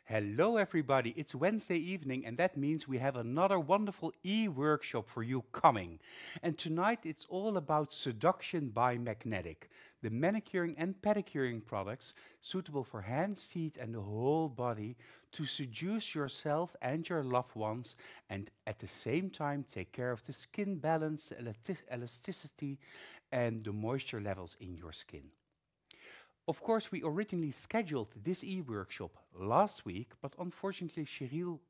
Hello, everybody. It's Wednesday evening, and that means we have another wonderful e-workshop for you coming. And tonight it's all about Seduction by Magnetic, the manicuring and pedicuring products suitable for hands, feet, and the whole body to seduce yourself and your loved ones, and at the same time take care of the skin balance, elasticity, and the moisture levels in your skin. Of course, we originally scheduled this e-workshop last week, but unfortunately Sheryl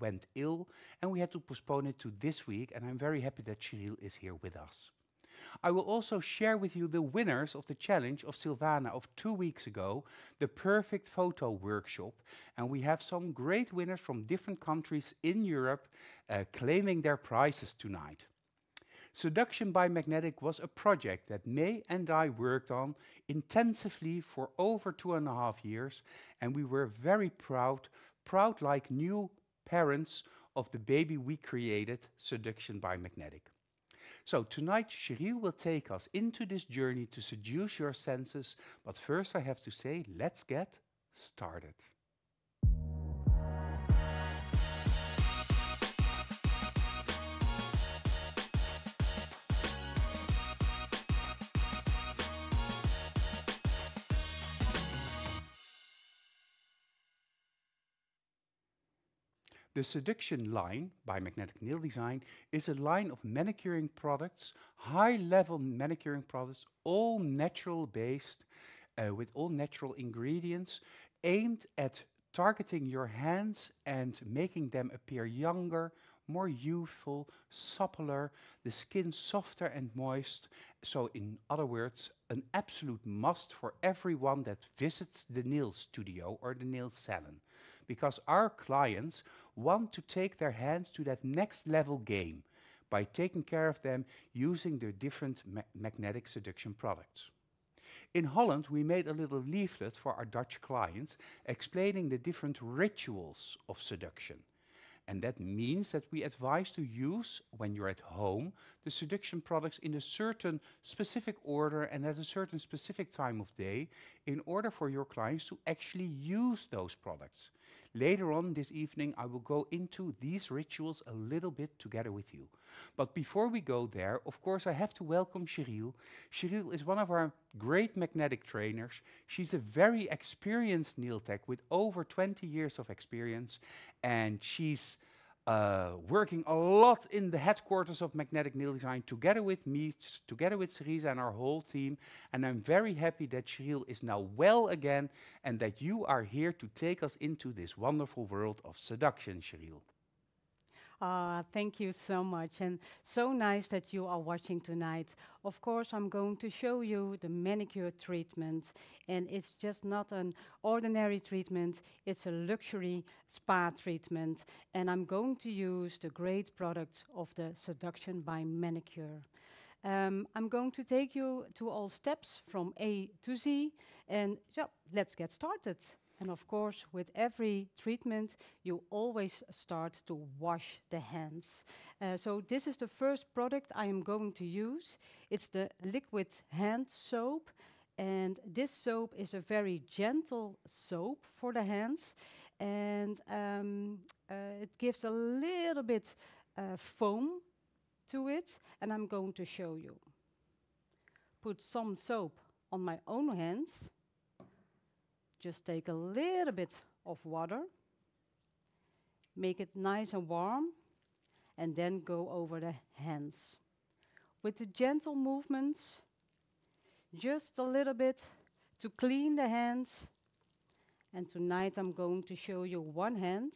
went ill and we had to postpone it to this week, and I'm very happy that Sheryl is here with us. I will also share with you the winners of the challenge of Silvana of 2 weeks ago, the perfect photo workshop, and we have some great winners from different countries in Europe claiming their prizes tonight. Seduction by Magnetic was a project that May and I worked on intensively for over 2.5 years, and we were very proud like new parents of the baby we created, Seduction by Magnetic. So tonight Sheryl will take us into this journey to seduce your senses, but first I have to say, let's get started. The Seduction line by Magnetic Nail Design is a line of manicuring products, high-level manicuring products, all natural based, with all natural ingredients, aimed at targeting your hands and making them appear younger, more youthful, suppler, the skin softer and moist. So in other words, an absolute must for everyone that visits the nail studio or the nail salon, because our clients want to take their hands to that next level game by taking care of them using their different magnetic seduction products. In Holland, we made a little leaflet for our Dutch clients explaining the different rituals of seduction. And that means that we advise to use, when you're at home, the seduction products in a certain specific order and at a certain specific time of day in order for your clients to actually use those products. Later on this evening, I will go into these rituals a little bit together with you. But before we go there, of course, I have to welcome Sheryl. Sheryl is one of our great magnetic trainers. She's a very experienced nail tech with over 20 years of experience, and she's working a lot in the headquarters of Magnetic Nail Design together with me, together with Cerisa and our whole team. And I'm very happy that Sheryl is now well again and that you are here to take us into this wonderful world of seduction, Sheryl. Thank you so much, and so nice that you are watching tonight. Of course, I'm going to show you the manicure treatment, and it's just not an ordinary treatment, it's a luxury spa treatment, and I'm going to use the great products of the Seduction by Manicure. I'm going to take you to all steps from A to Z, and so let's get started. And of course, with every treatment, you always start to wash the hands. So this is the first product I am going to use. It's the liquid hand soap. And this soap is a very gentle soap for the hands. And it gives a little bit foam to it. And I'm going to show you. Put some soap on my own hands. Just take a little bit of water, make it nice and warm, and then go over the hands. With the gentle movements, just a little bit to clean the hands. And tonight I'm going to show you one hand,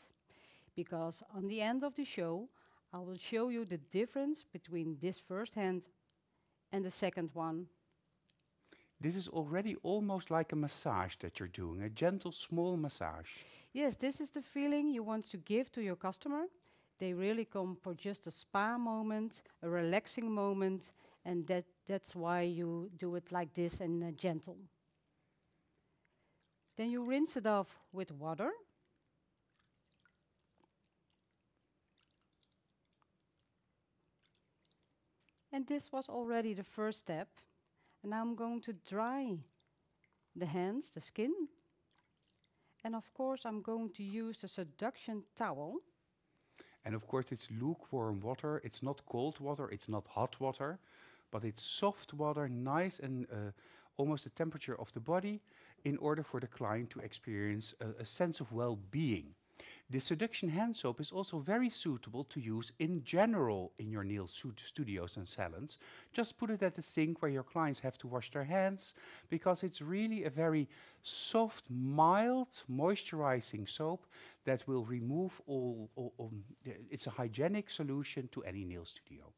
because on the end of the show, I will show you the difference between this first hand and the second one. This is already almost like a massage that you're doing, a gentle, small massage. Yes, this is the feeling you want to give to your customer. They really come for just a spa moment, a relaxing moment, and that's why you do it like this and gentle. Then you rinse it off with water. And this was already the first step. And now I'm going to dry the hands, the skin, And of course, I'm going to use the Seduction towel. And of course, it's lukewarm water. It's not cold water. It's not hot water, but it's soft water, nice and almost the temperature of the body, in order for the client to experience a sense of well-being. The Seduction hand soap is also very suitable to use in general in your nail studios and salons. Just put it at the sink where your clients have to wash their hands, because it's really a very soft, mild, moisturizing soap that will remove it's a hygienic solution to any nail studio.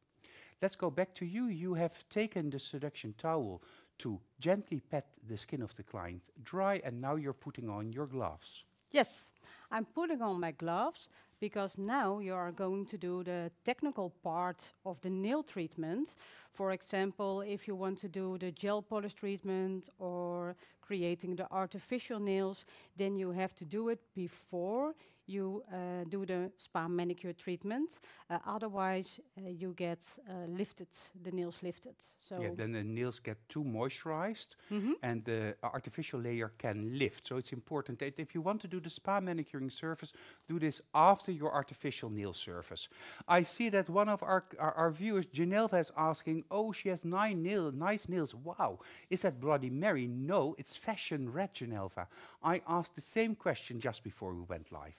Let's go back to you. You have taken the Seduction towel to gently pat the skin of the client dry, and now you're putting on your gloves. Yes, I'm putting on my gloves because now you are going to do the technical part of the nail treatment. For example, if you want to do the gel polish treatment or creating the artificial nails, then you have to do it before you do the spa manicure treatment. Otherwise, you get lifted, the nails lifted. So Yeah, then the nails get too moisturized and the artificial layer can lift. So it's important that if you want to do the spa manicuring surface, do this after your artificial nail surface. I see that one of our viewers, Janelva, is asking, oh, she has nice nails. Wow, is that Bloody Mary? No, it's Fashion Red, Janelva. I asked the same question just before we went live.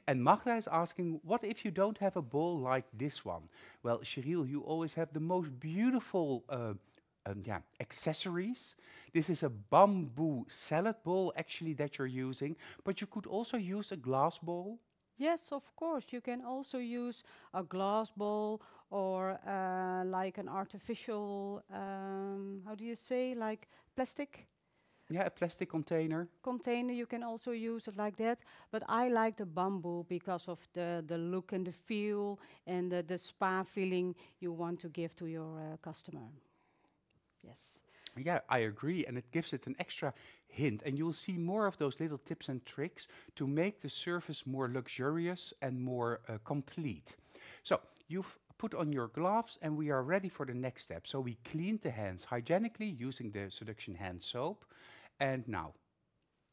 And Magda is asking, what if you don't have a bowl like this one? Well, Sheryl, you always have the most beautiful accessories. This is a bamboo salad bowl actually that you're using, but you could also use a glass bowl. yes, of course, you can also use a glass bowl or like an artificial, how do you say, like plastic Yeah, a plastic container. container. You can also use it like that. But I like the bamboo because of the look and the feel and the spa feeling you want to give to your customer. Yes. Yeah, I agree, and it gives it an extra hint. And you'll see more of those little tips and tricks to make the surface more luxurious and more complete. So you've put on your gloves, and we are ready for the next step. So we cleaned the hands hygienically using the Seduction hand soap. And now,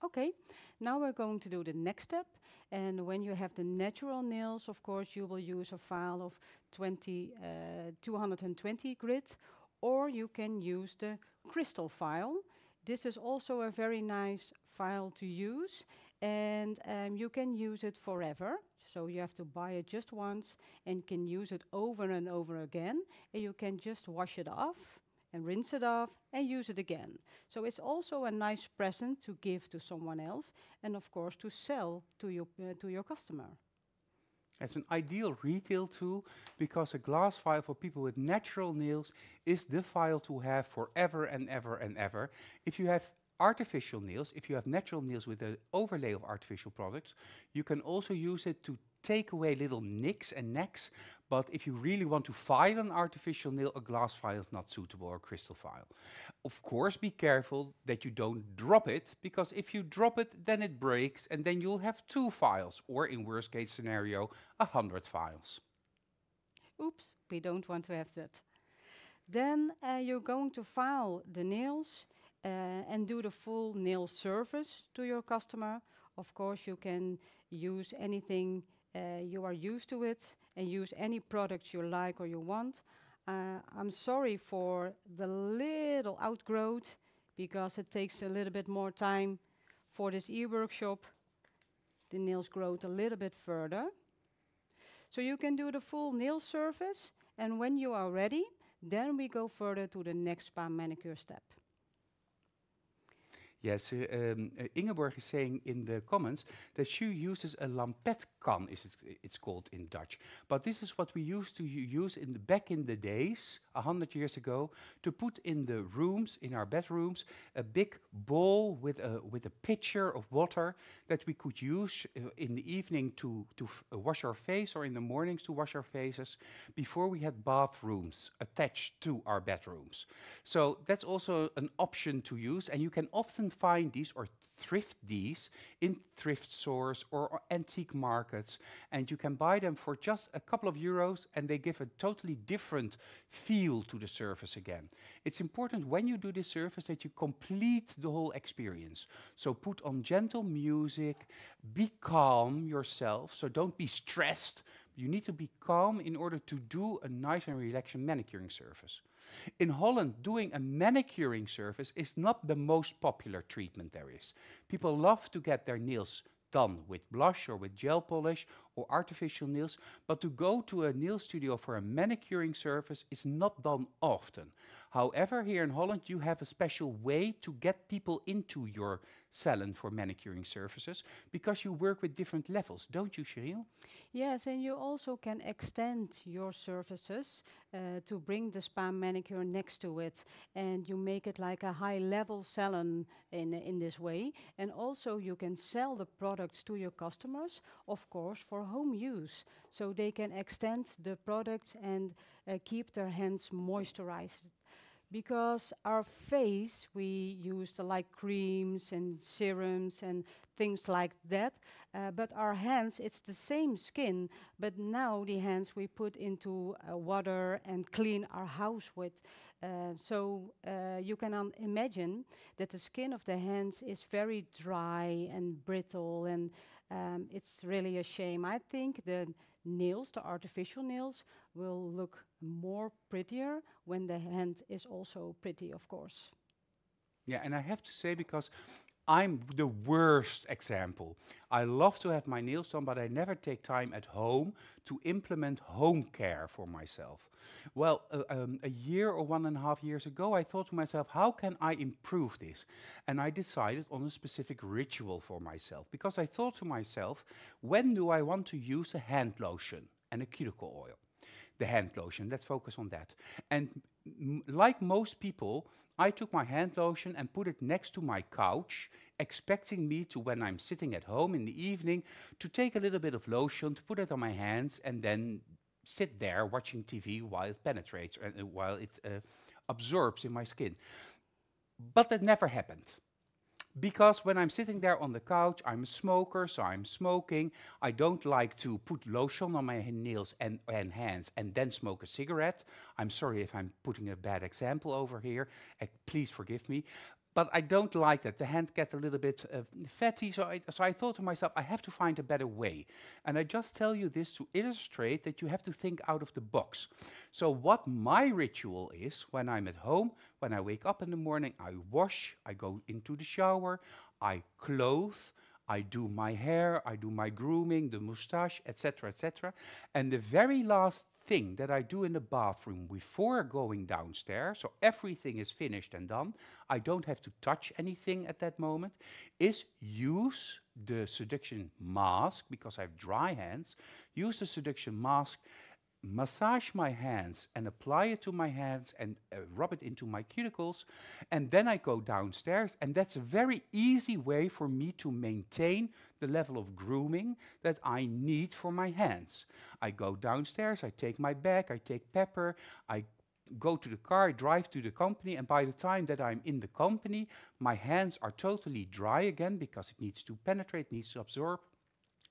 Okay, now we're going to do the next step. And when you have the natural nails, of course, you will use a file of 220 grit, or you can use the crystal file. This is also a very nice file to use, and you can use it forever. So you have to buy it just once and can use it over and over again, and you can just wash it off and rinse it off and use it again. So it's also a nice present to give to someone else, and of course to sell to your customer. it's an ideal retail tool because a glass file for people with natural nails is the file to have forever and ever and ever. If you have artificial nails, if you have natural nails with an overlay of artificial products, you can also use it to take away little nicks and necks. But if you really want to file an artificial nail, a glass file is not suitable, or a crystal file. Of course, be careful that you don't drop it, because if you drop it, then it breaks, and then you'll have 2 files, or in worst case scenario, 100 files. Oops, we don't want to have that. Then you're going to file the nails and do the full nail surface to your customer. Of course, you can use anything you are used to it and use any products you like or you want. I'm sorry for the little outgrowth because it takes a little bit more time for this e-workshop. The nails grow a little bit further. So you can do the full nail surface, and when you are ready, then we go further to the next spa manicure step. Yes, Ingeborg is saying in the comments that she uses a lampetkan, it's called in Dutch. But this is what we used to use back in the days, 100 years ago, to put in the rooms, in our bedrooms, a big bowl with a pitcher of water that we could use in the evening to wash our face, or in the mornings to wash our faces, before we had bathrooms attached to our bedrooms. So that's also an option to use, and you can often find these or thrift these in thrift stores or antique markets, and you can buy them for just a couple of euros, and they give a totally different feel to the surface again. It's important when you do this surface that you complete the whole experience. So put on gentle music, be calm yourself, so don't be stressed. You need to be calm in order to do a nice and relaxing manicuring surface. In Holland, doing a manicuring surface is not the most popular treatment there is. People love to get their nails done with blush or with gel polish or artificial nails, but to go to a nail studio for a manicuring surface is not done often. However, here in Holland, you have a special way to get people into your salon for manicuring surfaces because you work with different levels, don't you, Sheryl? Yes, and you also can extend your surfaces to bring the spa manicure next to it, and you make it like a high-level salon in this way. And also, you can sell the products to your customers, of course, for home use, so they can extend the products and keep their hands moisturized. Because our face, we use like creams and serums and things like that. But our hands, it's the same skin, but now the hands we put into water and clean our house with. You can imagine that the skin of the hands is very dry and brittle, and it's really a shame. I think the nails, the artificial nails, will look more prettier when the hand is also pretty, of course. Yeah, and I have to say, because I'm the worst example. I love to have my nails done, but I never take time at home to implement home care for myself. Well, a year or 1.5 years ago, I thought to myself, how can I improve this? And I decided on a specific ritual for myself, because I thought to myself, when do I want to use a hand lotion and a cuticle oil? The hand lotion, let's focus on that. And like most people, I took my hand lotion and put it next to my couch, expecting me to, when I'm sitting at home in the evening, to take a little bit of lotion, to put it on my hands, and then sit there watching TV while it penetrates, while it absorbs in my skin. But that never happened. Because when I'm sitting there on the couch, I'm a smoker, so I'm smoking. I don't like to put lotion on my nails and hands and then smoke a cigarette. I'm sorry if I'm putting a bad example over here. Please forgive me. But I don't like that. The hand gets a little bit fatty, so I thought to myself, I have to find a better way. And I just tell you this to illustrate that you have to think out of the box. So what my ritual is, when I'm at home, when I wake up in the morning, I wash, I go into the shower, I clothe, I do my hair, I do my grooming, the moustache, etc., etc. And the very last thing that I do in the bathroom before going downstairs, so everything is finished and done, I don't have to touch anything at that moment, is use the Seduction mask, because I have dry hands, use the Seduction mask, massage my hands and apply it to my hands and rub it into my cuticles, and then I go downstairs, and that's a very easy way for me to maintain the level of grooming that I need for my hands. I go downstairs, I take my bag, I take pepper, I go to the car, I drive to the company, and by the time that I'm in the company, my hands are totally dry again because it needs to penetrate, needs to absorb,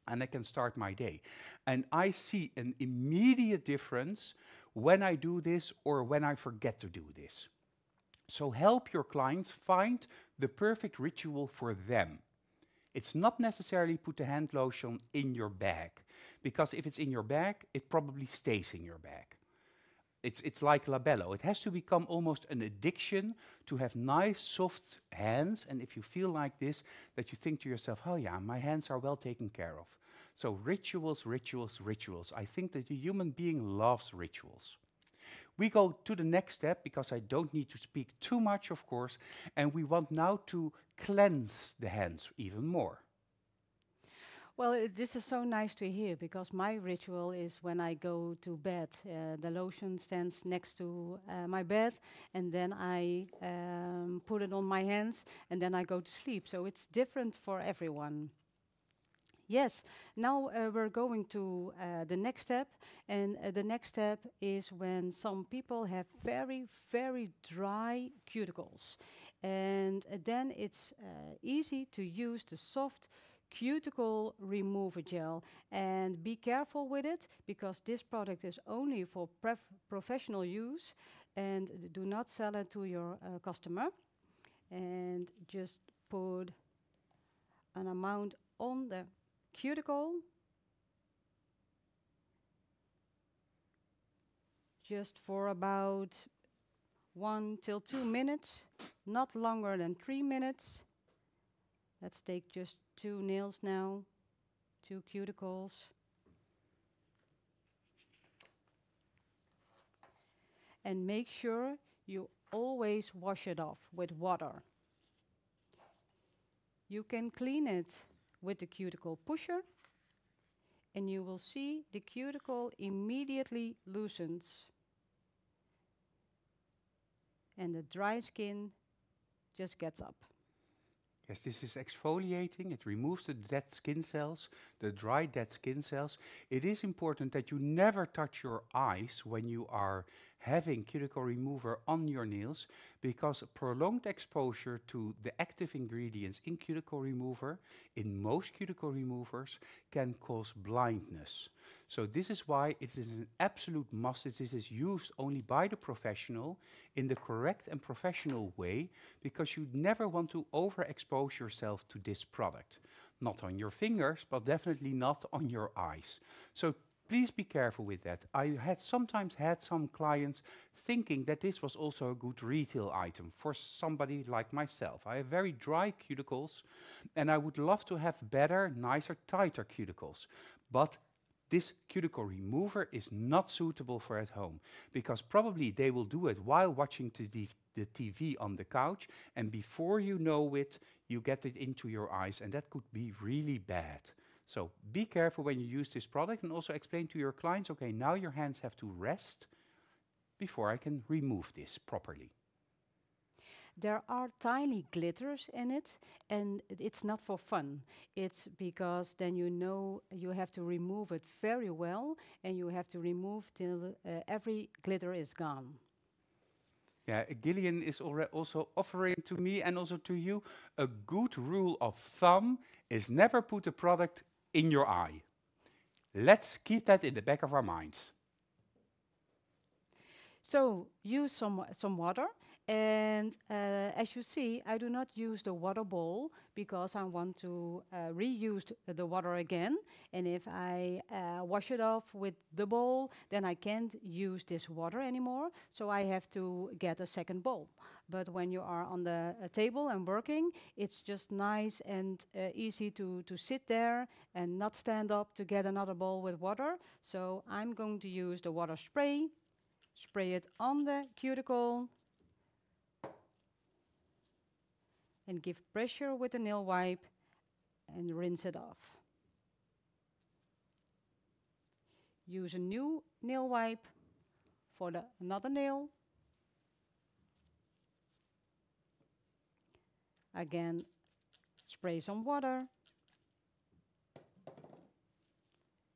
and I can start my day. And I see an immediate difference when I do this or when I forget to do this. So help your clients find the perfect ritual for them. It's not necessarily put the hand lotion in your bag, because if it's in your bag, it probably stays in your bag. It's like labello. It has to become almost an addiction to have nice, soft hands. And if you feel like this, that you think to yourself, oh yeah, my hands are well taken care of. So rituals, rituals, rituals. I think that the human being loves rituals. We go to the next step, because I don't need to speak too much, of course. And we want now to cleanse the hands even more. Well, this is so nice to hear, because my ritual is when I go to bed. The lotion stands next to my bed, and then I put it on my hands, and then I go to sleep. So it's different for everyone. Yes, now we're going to the next step, and the next step is when some people have very, very dry cuticles. And then it's easy to use the soft cuticle remover gel. And be careful with it, because this product is only for professional use, and do not sell it to your customer. And just put an amount on the cuticle, just for about 1 till 2 minutes, not longer than 3 minutes. Let's take just 2 nails now, 2 cuticles. And make sure you always wash it off with water. You can clean it with the cuticle pusher, and you will see the cuticle immediately loosens. And the dry skin just gets up. Yes, this is exfoliating. It removes the dead skin cells, the dry dead skin cells. It is important that you never touch your eyes when you are having cuticle remover on your nails, because prolonged exposure to the active ingredients in cuticle remover, in most cuticle removers, can cause blindness. So this is why it is an absolute must. This is used only by the professional in the correct and professional way, because you never want to overexpose yourself to this product. Not on your fingers, but definitely not on your eyes. So please be careful with that. I had sometimes had some clients thinking that this was also a good retail item for somebody like myself. I have very dry cuticles, and I would love to have better, nicer, tighter cuticles. But this cuticle remover is not suitable for at home, because probably they will do it while watching the TV on the couch, and before you know it, you get it into your eyes, and that could be really bad. So be careful when you use this product, and also explain to your clients, okay, now your hands have to rest before I can remove this properly. There are tiny glitters in it, and it's not for fun. It's because then you know you have to remove it very well, and you have to remove till every glitter is gone. Yeah, Gillian is also offering to me and also to you a good rule of thumb is never put a product in your eye. Let's keep that in the back of our minds. So use some water, and as you see, I do not use the water bowl because I want to reuse the water again. And if I wash it off with the bowl, then I can't use this water anymore. So I have to get a second bowl. But when you are on the table and working, it's just nice and easy to sit there and not stand up to get another bowl with water. So I'm going to use the water spray. Spray it on the cuticle and give pressure with the nail wipe and rinse it off. Use a new nail wipe for another nail. Again, spray some water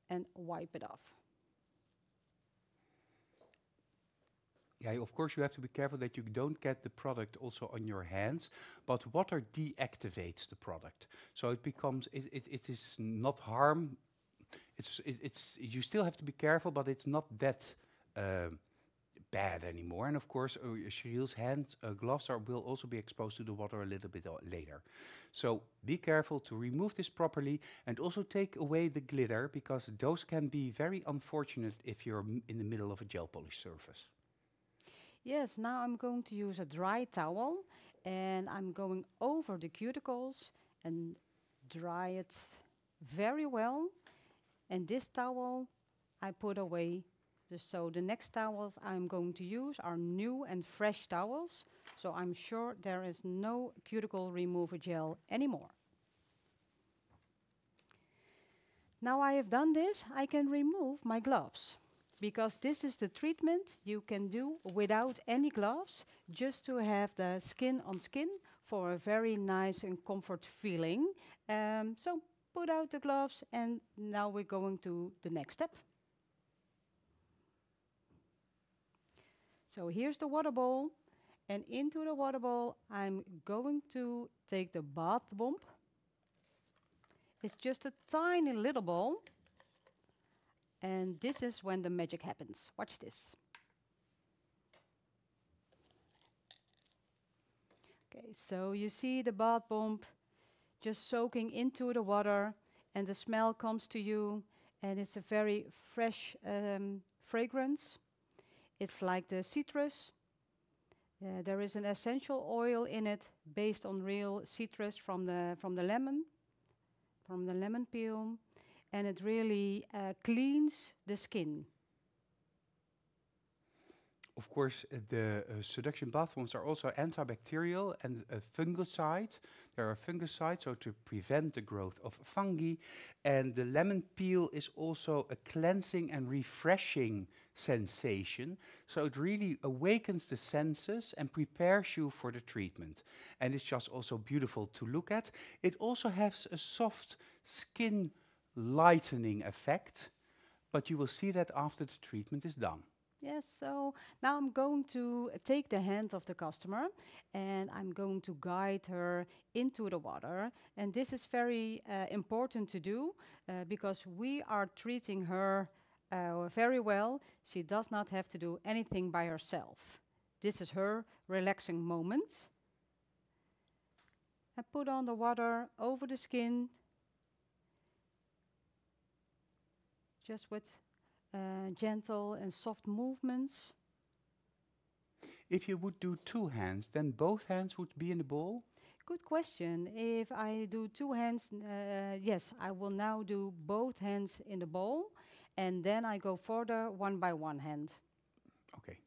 and wipe it off. Yeah, of course you have to be careful that you don't get the product also on your hands, but water deactivates the product. So it becomes, it is not harm, you still have to be careful, but it's not that bad anymore. And of course, Sheryl's hand gloves will also be exposed to the water a little bit later. So be careful to remove this properly, and also take away the glitter, because those can be very unfortunate if you're in the middle of a gel polish surface. Yes, now I'm going to use a dry towel, and I'm going over the cuticles and dry it very well. And this towel I put away. So the next towels I'm going to use are new and fresh towels. So I'm sure there is no cuticle remover gel anymore. Now I have done this, I can remove my gloves, because this is the treatment you can do without any gloves, just to have the skin on skin for a very nice and comfort feeling. So put out the gloves, and now we're going to the next step. So here's the water bowl, And into the water bowl, I'm going to take the bath bomb. It's just a tiny little ball. And this is when the magic happens. Watch this. Okay, so you see the bath bomb just soaking into the water, and the smell comes to you, and it's a very fresh fragrance. It's like the citrus. There is an essential oil in it based on real citrus from the lemon peel, and it really cleans the skin. Of course, the Seduction bath bombs are also antibacterial and a fungicide. There are fungicides, so to prevent the growth of fungi. And the lemon peel is also a cleansing and refreshing sensation. So it really awakens the senses and prepares you for the treatment. And it's just also beautiful to look at. It also has a soft skin lightening effect, but you will see that after the treatment is done. Yes, so now I'm going to take the hand of the customer and I'm going to guide her into the water. And this is very important to do because we are treating her very well. She does not have to do anything by herself. This is her relaxing moment. I put on the water over the skin, just with gentle and soft movements. If you would do two hands, then both hands would be in the bowl? Good question. If I do two hands, yes, I will now do both hands in the bowl, and then I go further one by one hand. Okay.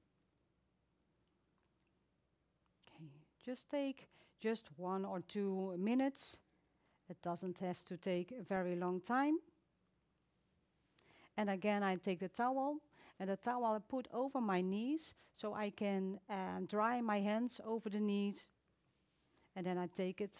Okay, just take just 1 or 2 minutes. It doesn't have to take a very long time. And again, I take the towel, and the towel I put over my knees so I can dry my hands over the knees. And then I take it.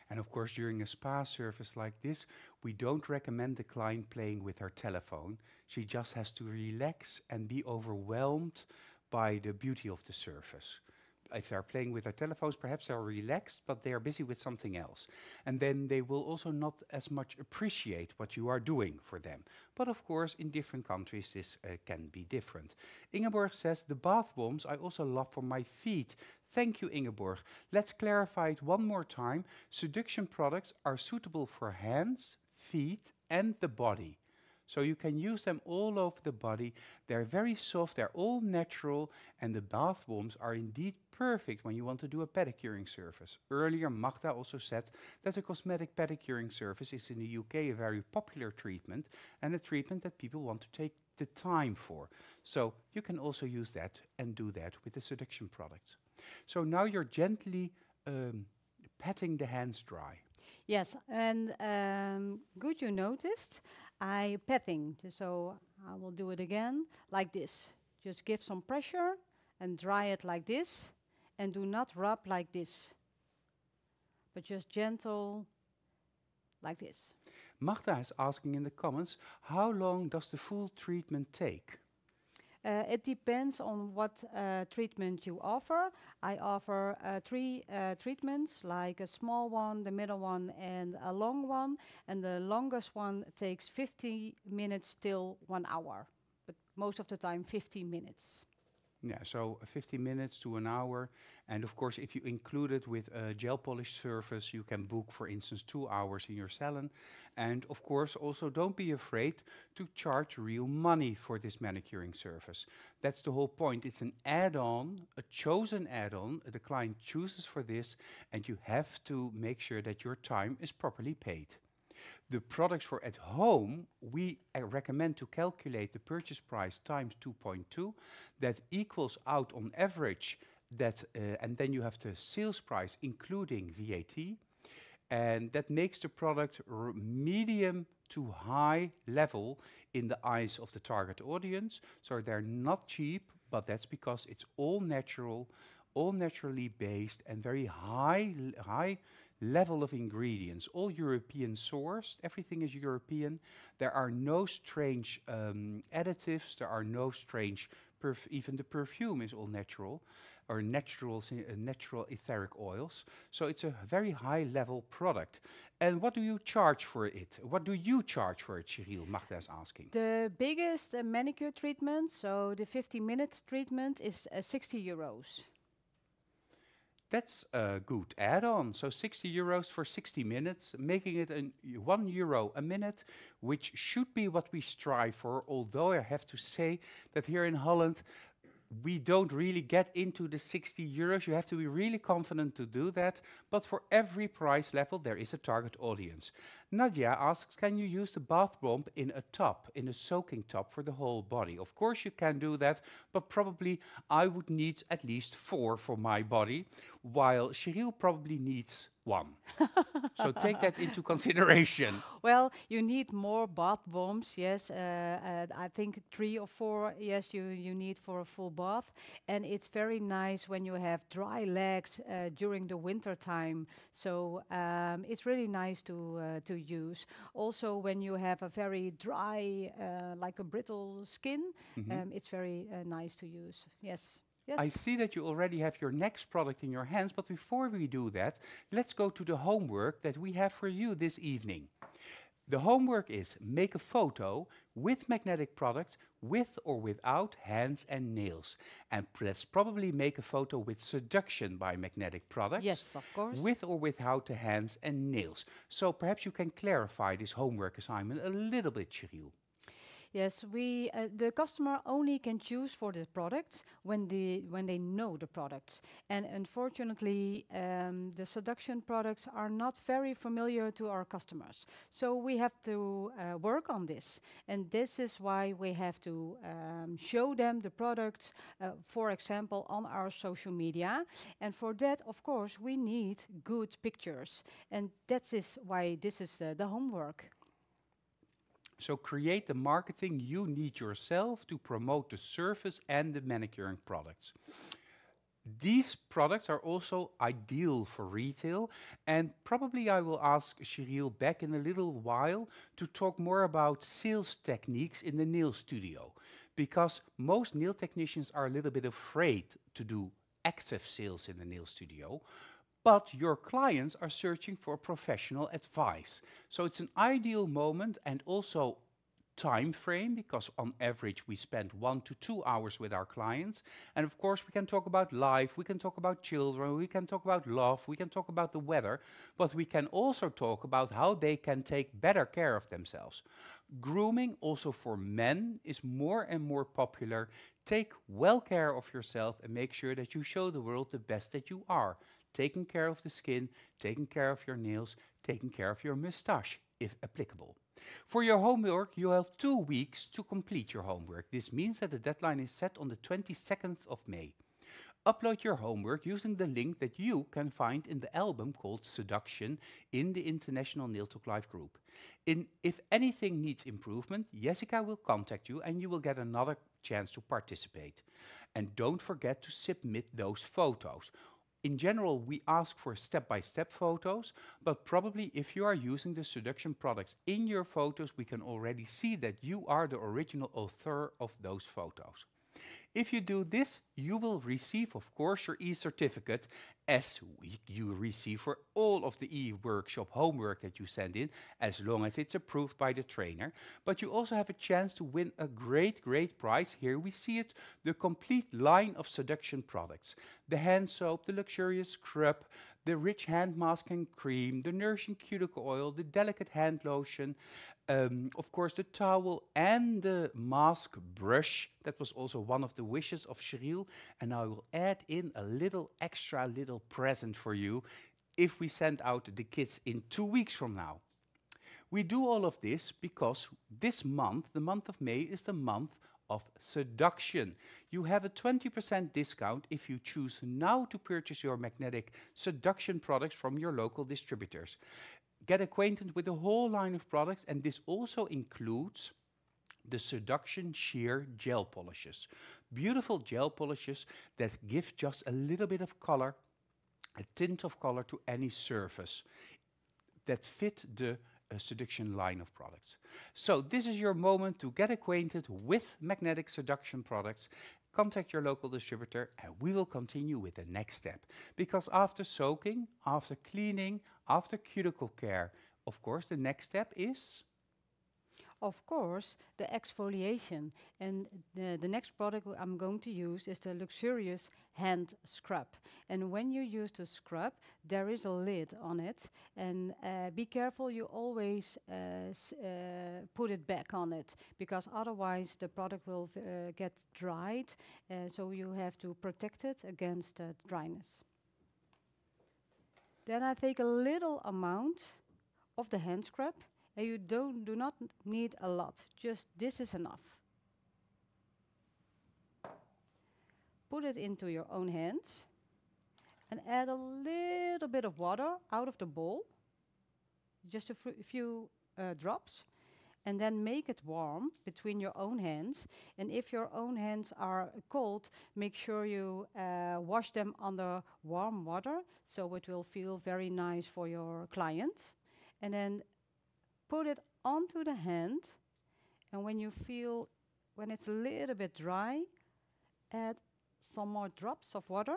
And of course, during a spa service like this, we don't recommend the client playing with her telephone. She just has to relax and be overwhelmed by the beauty of the service. If they're playing with their telephones, perhaps they're relaxed, but they are busy with something else. And then they will also not as much appreciate what you are doing for them. But of course, in different countries, this can be different. Ingeborg says, the bath bombs I also love for my feet. Thank you, Ingeborg. Let's clarify it one more time. Seduction products are suitable for hands, feet, and the body. So you can use them all over the body. They're very soft, they're all natural, and the bath bombs are indeed perfect when you want to do a pedicuring service. Earlier, Magda also said that a cosmetic pedicuring service is in the UK a very popular treatment, and a treatment that people want to take the time for. So you can also use that and do that with the Seduction products. So now you're gently patting the hands dry. Yes, and good you noticed. I patting, so I will do it again like this. Just give some pressure and dry it like this, and do not rub like this, but just gentle like this. Magda is asking in the comments, how long does the full treatment take? It depends on what treatment you offer. I offer 3 treatments, like a small one, the middle one, and a long one. And the longest one takes 50 minutes till 1 hour, but most of the time 15 minutes. Yeah, so 50 minutes to an hour. And of course, if you include it with a gel polish service, you can book, for instance, 2 hours in your salon. And of course, also don't be afraid to charge real money for this manicuring service. That's the whole point. It's an add-on, a chosen add-on. The client chooses for this, and you have to make sure that your time is properly paid. The products for at home, we recommend to calculate the purchase price times 2.2. That equals out on average that, and then you have the sales price including VAT. And that makes the product medium to high level in the eyes of the target audience. So they're not cheap, but that's because it's all natural, all naturally based, and very high level of ingredients, all European sourced, everything is European. There are no strange additives, there are no strange, even the perfume is all natural, or natural etheric oils. So it's a very high level product. And what do you charge for it? What do you charge for it, Sheryl? Magda is asking. The biggest manicure treatment, so the 50-minute treatment, is 60 euros. That's a good add-on. So 60 euros for 60 minutes, making it €1 a minute, which should be what we strive for. Although I have to say that here in Holland, we don't really get into the 60 euros. You have to be really confident to do that. But for every price level, there is a target audience. Nadia asks, can you use the bath bomb in a tub, in a soaking tub for the whole body? Of course you can do that, but probably I would need at least 4 for my body, while Sheryl probably needs 1. So take that into consideration. Well, you need more bath bombs, yes. I think 3 or 4, yes, you need for a full bath. And it's very nice when you have dry legs during the winter time. So it's really nice to use. Also, when you have a very dry, like a brittle skin, it's very nice to use, yes. Yes. I see that you already have your next product in your hands, but before we do that, let's go to the homework that we have for you this evening. The homework is make a photo with magnetic products with or without hands and nails. And let's probably make a photo with Seduction by magnetic products. Yes, of course. With or without the hands and nails. So perhaps you can clarify this homework assignment a little bit, Sheryl. Yes, the customer only can choose for the products when they know the products. And unfortunately, the Seduction products are not very familiar to our customers. So we have to work on this. And this is why we have to show them the products, for example, on our social media. And for that, of course, we need good pictures. And that is why this is the homework. So create the marketing you need yourself to promote the service and the manicuring products. These products are also ideal for retail, and probably I will ask Sheryl back in a little while to talk more about sales techniques in the nail studio, because most nail technicians are a little bit afraid to do active sales in the nail studio. But your clients are searching for professional advice. So it's an ideal moment and also time frame, because on average we spend 1 to 2 hours with our clients. And of course we can talk about life, we can talk about children, we can talk about love, we can talk about the weather, but we can also talk about how they can take better care of themselves. Grooming also for men is more and more popular. Take well care of yourself and make sure that you show the world the best that you are. Taking care of the skin, taking care of your nails, taking care of your mustache, if applicable. For your homework, you have 2 weeks to complete your homework. This means that the deadline is set on the 22nd of May. Upload your homework using the link that you can find in the album called Seduction in the International Nail Talk Live group. If anything needs improvement, Jessica will contact you and you will get another chance to participate. And don't forget to submit those photos. In general, we ask for step-by-step photos, but probably if you are using the Seduction products in your photos, we can already see that you are the original author of those photos. If you do this, you will receive, of course, your e-certificate, as you receive for all of the e-workshop homework that you send in, as long as it's approved by the trainer. But you also have a chance to win a great, great prize. Here we see it, the complete line of Seduction products. The hand soap, the luxurious scrub, the rich hand mask and cream, the nourishing cuticle oil, the delicate hand lotion, of course the towel and the mask brush. That was also one of the wishes of Sheryl, and I will add in a little extra little present for you if we send out the kits in 2 weeks from now. We do all of this because this month, the month of May, is the month of Seduction. You have a 20% discount if you choose now to purchase your magnetic Seduction products from your local distributors. Get acquainted with the whole line of products, and this also includes the Seduction Sheer Gel Polishes. Beautiful gel polishes that give just a little bit of color a tint of color to any surface that fit the Seduction line of products. So this is your moment to get acquainted with magnetic Seduction products. Contact your local distributor and we will continue with the next step. Because after soaking, after cleaning, after cuticle care, of course the next step is... Of course, the exfoliation. And the next product I'm going to use is the luxurious hand scrub. And when you use the scrub, there is a lid on it. And be careful, you always put it back on it, because otherwise the product will get dried. So you have to protect it against dryness. Then I take a little amount of the hand scrub. And you do not need a lot, just this is enough. Put it into your own hands and add a little bit of water out of the bowl, just a few drops, and then make it warm between your own hands. And if your own hands are cold, make sure you wash them under warm water, so it will feel very nice for your client. And then put it onto the hand, and when it's a little bit dry, add some more drops of water.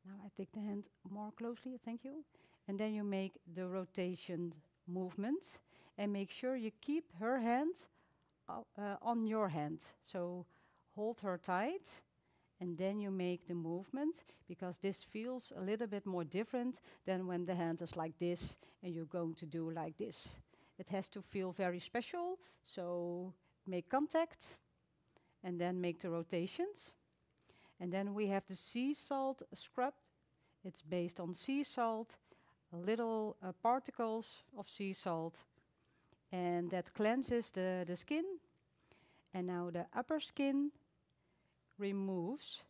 Now I take the hand more closely, thank you. And then you make the rotation movement, and make sure you keep her hand on your hand. So hold her tight, and then you make the movement, because this feels a little bit more different than when the hand is like this and you're going to do like this. It has to feel very special, so make contact and then make the rotations. And then we have the sea salt scrub. It's based on sea salt, little particles of sea salt, and that cleanses the skin. And now the upper skin removes,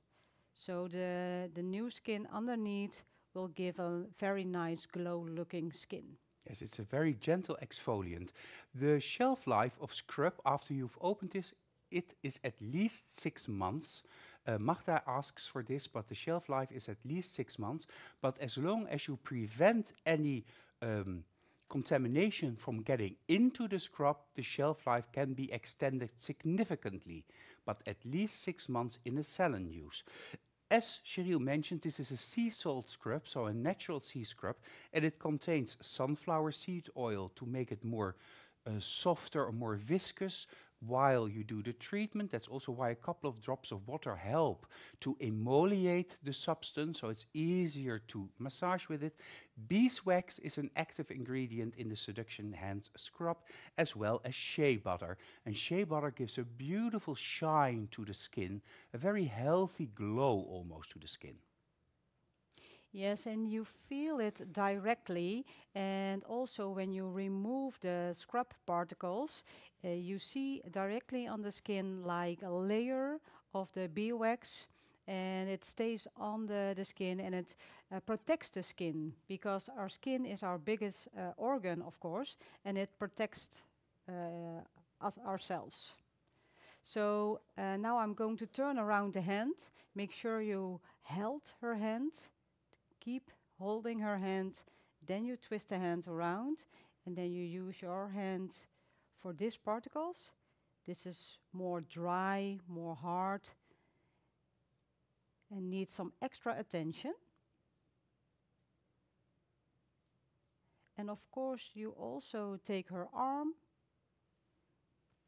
so the new skin underneath will give a very nice glow-looking skin. Yes, it's a very gentle exfoliant. The shelf life of scrub after you've opened this, it is at least 6 months. Magda asks for this, but the shelf life is at least 6 months. But as long as you prevent any contamination from getting into the scrub, the shelf life can be extended significantly, but at least 6 months in a salon use. As Sheryl mentioned, this is a sea salt scrub, so a natural sea scrub, and it contains sunflower seed oil to make it more softer or more viscous while you do the treatment. That's also why a couple of drops of water help to emoliate the substance, so it's easier to massage with it. Beeswax is an active ingredient in the Seduction hand scrub, as well as shea butter. And shea butter gives a beautiful shine to the skin, a very healthy glow almost to the skin. Yes, and you feel it directly, and also when you remove the scrub particles, you see directly on the skin like a layer of the beeswax, and it stays on the skin, and it protects the skin, because our skin is our biggest organ, of course, and it protects us ourselves. So now I'm going to turn around the hand. Make sure you held her hand. Keep holding her hand, then you twist the hand around, and then you use your hand for these particles. This is more dry, more hard, and needs some extra attention. And of course, you also take her arm.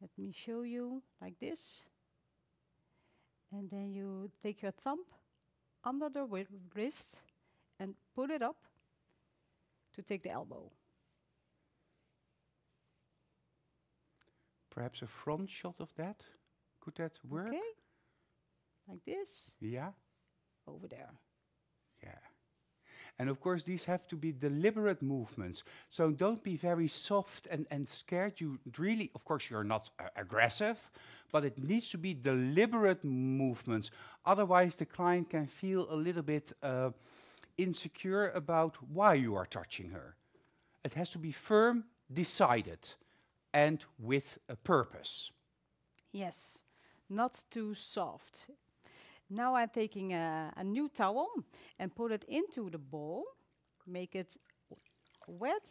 Let me show you, like this. And then you take your thumb under the wrist and put it up to take the elbow. Perhaps a front shot of that? Could that work? Okay, like this. Yeah. Over there. Yeah. And of course, these have to be deliberate movements. So don't be very soft and scared. You really, of course, you're not aggressive, but it needs to be deliberate movements. Otherwise, the client can feel a little bit insecure about why you are touching her. It has to be firm, decided, and with a purpose. Yes, not too soft. Now I'm taking a new towel and put it into the bowl, make it wet.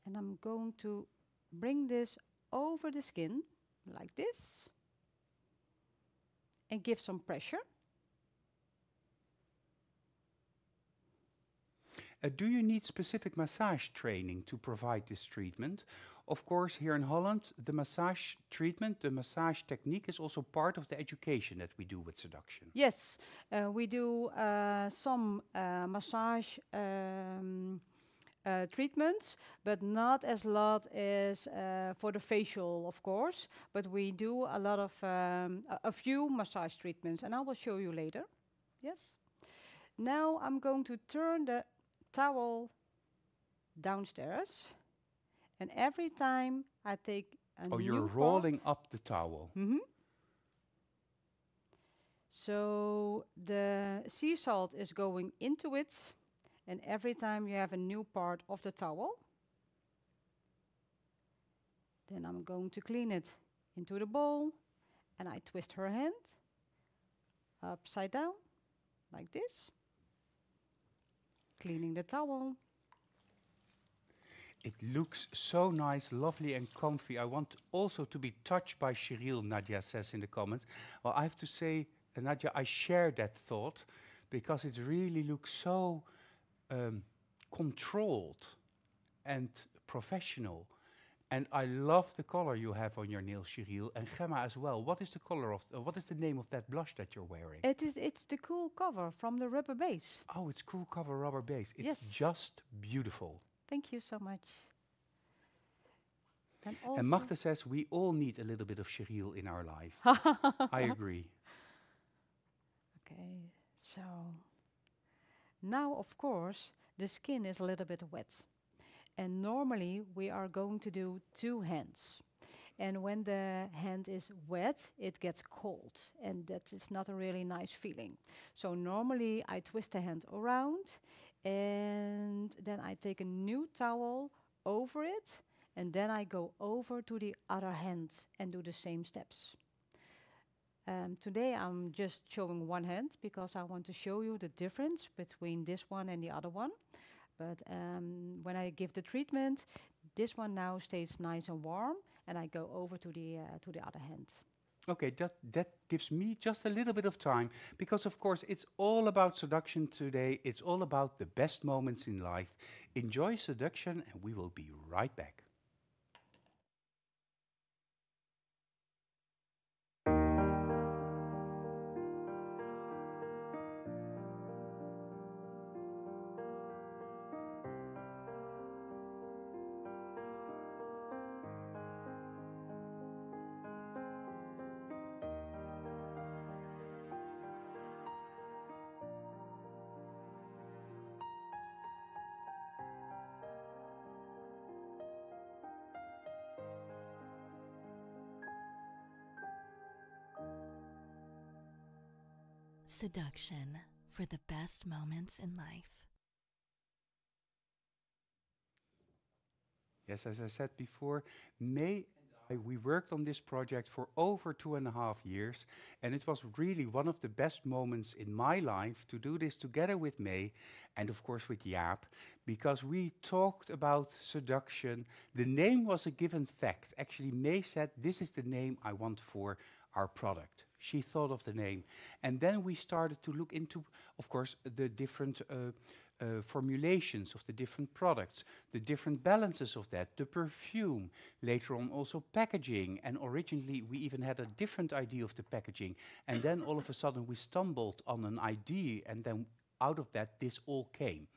And I'm going to bring this over the skin like this and give some pressure. Do you need specific massage training to provide this treatment? Of course, here in Holland, the massage treatment, the massage technique is also part of the education that we do with Seduction. Yes, we do some massage treatments, but not as lot as for the facial, of course. But we do a lot of a few massage treatments, and I will show you later. Yes. Now I'm going to turn the towel downstairs, and every time I take a Oh, new you're part. rolling up the towel. So the sea salt is going into it, and every time you have a new part of the towel, then I'm going to clean it into the bowl, and I twist her hand upside down, like this, cleaning the towel. It looks so nice, lovely and comfy. I want also to be touched by Sheryl, Nadia says in the comments. Well, I have to say, Nadia, I share that thought because it really looks so controlled and professional. And I love the color you have on your nails, Sheryl, and Gemma as well. What is the color of, what is the name of that blush that you're wearing? It's the cool cover from the rubber base. Oh, it's cool cover rubber base. It's Yes. just beautiful. Thank you so much. And Magda says we all need a little bit of Sheryl in our life. I agree. Okay, so now of course the skin is a little bit wet, and normally we are going to do 2 hands. And when the hand is wet, it gets cold, and that is not a really nice feeling. So normally I twist the hand around, and then I take a new towel over it, and then I go over to the other hand and do the same steps. Today I'm just showing one hand because I want to show you the difference between this one and the other one. But when I give the treatment, this one now stays nice and warm, and I go over to the other hand. Okay, that gives me just a little bit of time because, of course, it's all about seduction today. It's all about the best moments in life. Enjoy seduction, and we will be right back. Seduction for the best moments in life. Yes, as I said before, May and we worked on this project for over 2.5 years, and it was really one of the best moments in my life to do this together with May and of course with Jaap, because we talked about seduction. The name was a given fact. Actually, May said, this is the name I want for our product. She thought of the name. And then we started to look into, of course, the different formulations of the different products, the different balances of that, the perfume, later on also packaging, and originally we even had a different idea of the packaging, and then all of a sudden we stumbled on an idea, and then out of that this all came.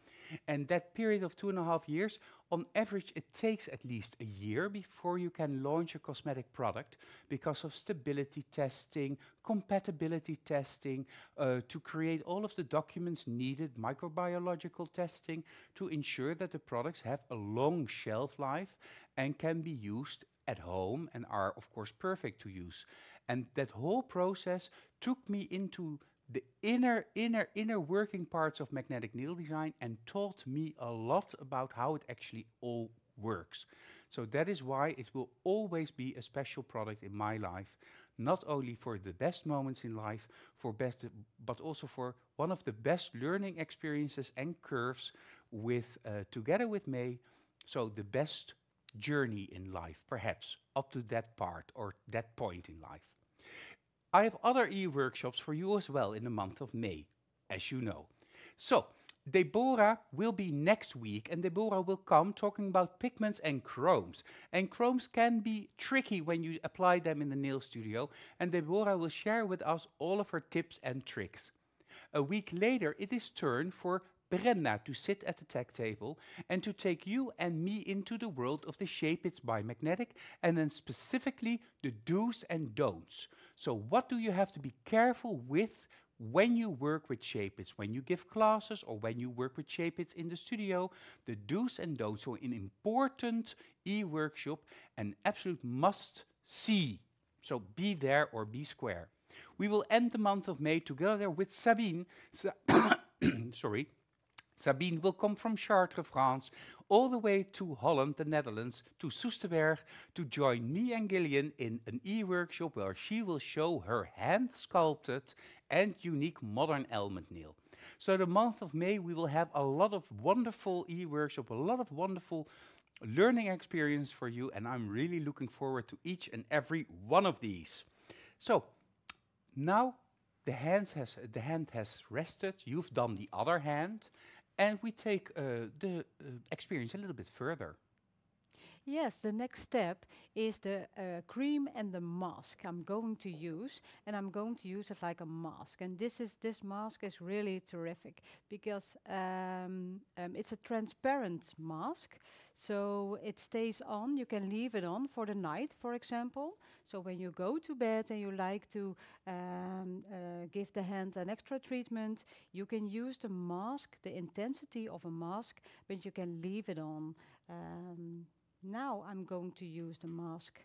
And that period of 2.5 years, on average, it takes at least a year before you can launch a cosmetic product because of stability testing, compatibility testing, to create all of the documents needed, microbiological testing, to ensure that the products have a long shelf life and can be used at home and are, of course, perfect to use. And that whole process took me into the inner working parts of magnetic nail design and taught me a lot about how it actually all works. So that is why it will always be a special product in my life, not only for the best moments in life, but also for one of the best learning experiences and curves with together with me. So the best journey in life, perhaps up to that part or that point in life. I have other e-workshops for you as well in the month of May, as you know. So, Deborah will be next week, and Deborah will come talking about pigments and chromes. And chromes can be tricky when you apply them in the nail studio, and Deborah will share with us all of her tips and tricks. A week later, it is turn for Brenda to sit at the tech table and to take you and me into the world of the Shape It's by Magnetic, and then specifically the do's and don'ts. So what do you have to be careful with when you work with Shape It's, when you give classes or when you work with Shape It's in the studio, the do's and don'ts. So an important e-workshop, an absolute must see. So be there or be square. We will end the month of May together with Sabine. Sorry. Sabine will come from Chartres, France, all the way to Holland, the Netherlands, to Soesterberg, to join me and Gillian in an e-workshop where she will show her hand-sculpted and unique modern element nail. So the month of May, we will have a lot of wonderful e-workshop, a lot of wonderful learning experience for you, and I'm really looking forward to each and every one of these. So now the hand has rested, you've done the other hand, and we take the experience a little bit further. Yes, the next step is the cream and the mask I'm going to use, and I'm going to use it like a mask. And this mask is really terrific because it's a transparent mask, so it stays on. You can leave it on for the night, for example. So when you go to bed and you like to give the hand an extra treatment, you can use the mask, the intensity of a mask, but you can leave it on. Now I'm going to use the mask,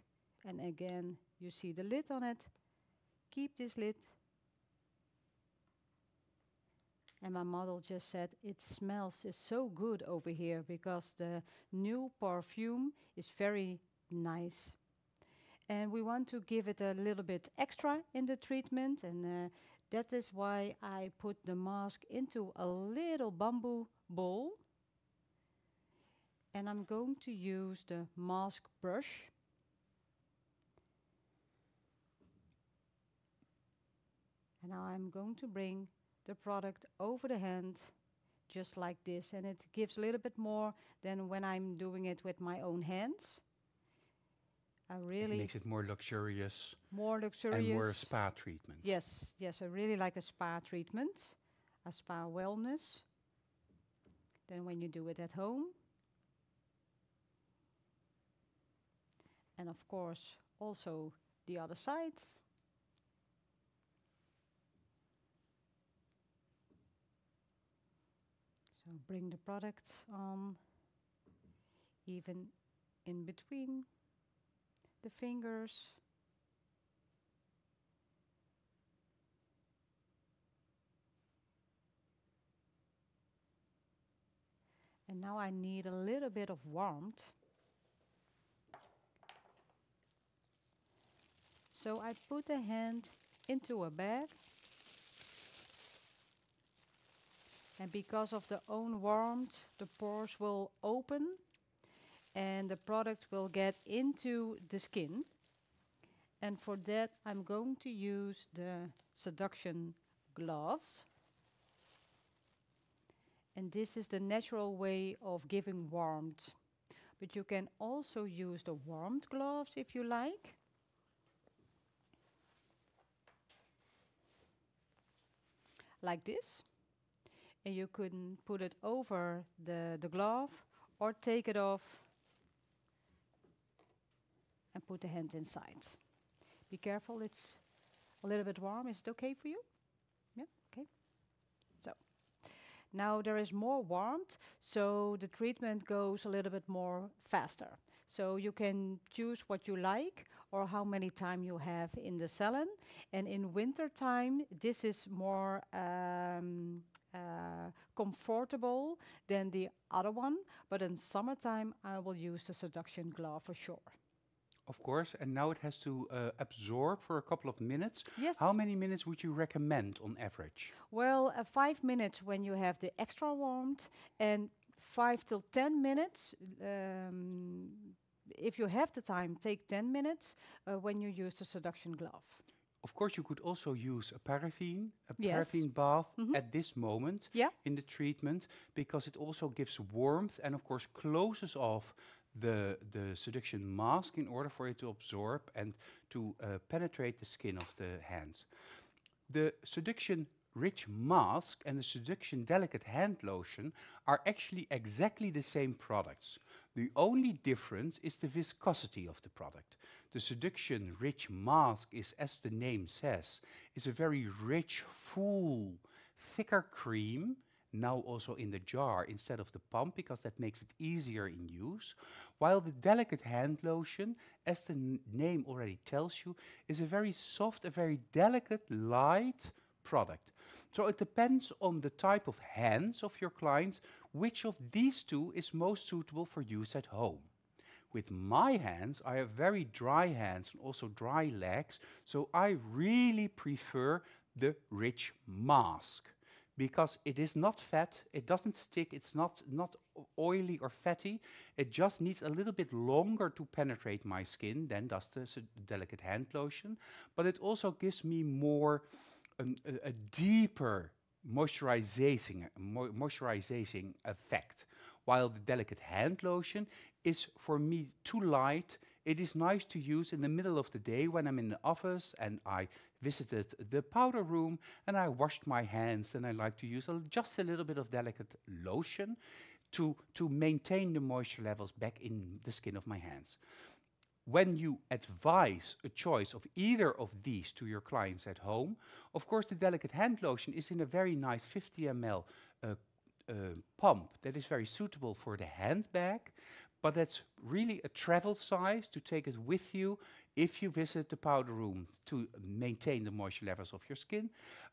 and again you see the lid on it. Keep this lid. And my model just said it smells so good over here because the new perfume is very nice. And we want to give it a little bit extra in the treatment, and that is why I put the mask into a little bamboo bowl. And I'm going to use the mask brush. And now I'm going to bring the product over the hand, just like this. And it gives a little bit more than when I'm doing it with my own hands. It makes it more luxurious. More luxurious. And more a spa treatment. Yes, yes, I really like a spa treatment, a spa wellness. Then when you do it at home. And of course, also the other side. So bring the product on, even in between the fingers. And now I need a little bit of warmth. So I put the hand into a bag. And because of the own warmth, the pores will open and the product will get into the skin. And for that, I'm going to use the Seduction gloves. And this is the natural way of giving warmth. But you can also use the warmth gloves if you like. Like this. And you can put it over the glove or take it off and put the hand inside. Be careful, it's a little bit warm. Is it okay for you? Yeah, okay. So now there is more warmth, so the treatment goes a little bit more faster. So you can choose what you like or how many time you have in the salon. And in winter time, this is more comfortable than the other one. But in summertime, I will use the Seduction glove for sure. Of course, and now it has to absorb for a couple of minutes. How Yes. many minutes would you recommend on average? Well, 5 minutes when you have the extra warmth, and 5 till 10 minutes. If you have the time, take 10 minutes when you use the Seduction glove. Of course, you could also use a Yes. paraffin bath Hmm. at this moment Yeah. in the treatment because it also gives warmth and, of course, closes off the seduction mask in order for it to absorb and to penetrate the skin of the hands. The seduction rich mask and the seduction delicate hand lotion are actually exactly the same products. The only difference is the viscosity of the product. The seduction rich mask is, as the name says, is a very rich, full, thicker cream, now also in the jar instead of the pump because that makes it easier in use, while the delicate hand lotion, as the name already tells you, is a very soft, a very delicate, light product. So it depends on the type of hands of your clients, which of these two is most suitable for use at home. With my hands, I have very dry hands and also dry legs, so I really prefer the rich mask because it is not fat, it doesn't stick, it's not oily or fatty. It just needs a little bit longer to penetrate my skin than does the delicate hand lotion, but it also gives me more a deeper moisturizing effect. While the delicate hand lotion is for me too light. It is nice to use in the middle of the day when I'm in the office and I visited the powder room and I washed my hands. Then I like to use just a little bit of delicate lotion to maintain the moisture levels back in the skin of my hands. When you advise a choice of either of these to your clients at home, of course the delicate hand lotion is in a very nice 50 ml pump that is very suitable for the handbag, but that's really a travel size to take it with you if you visit the powder room to maintain the moisture levels of your skin.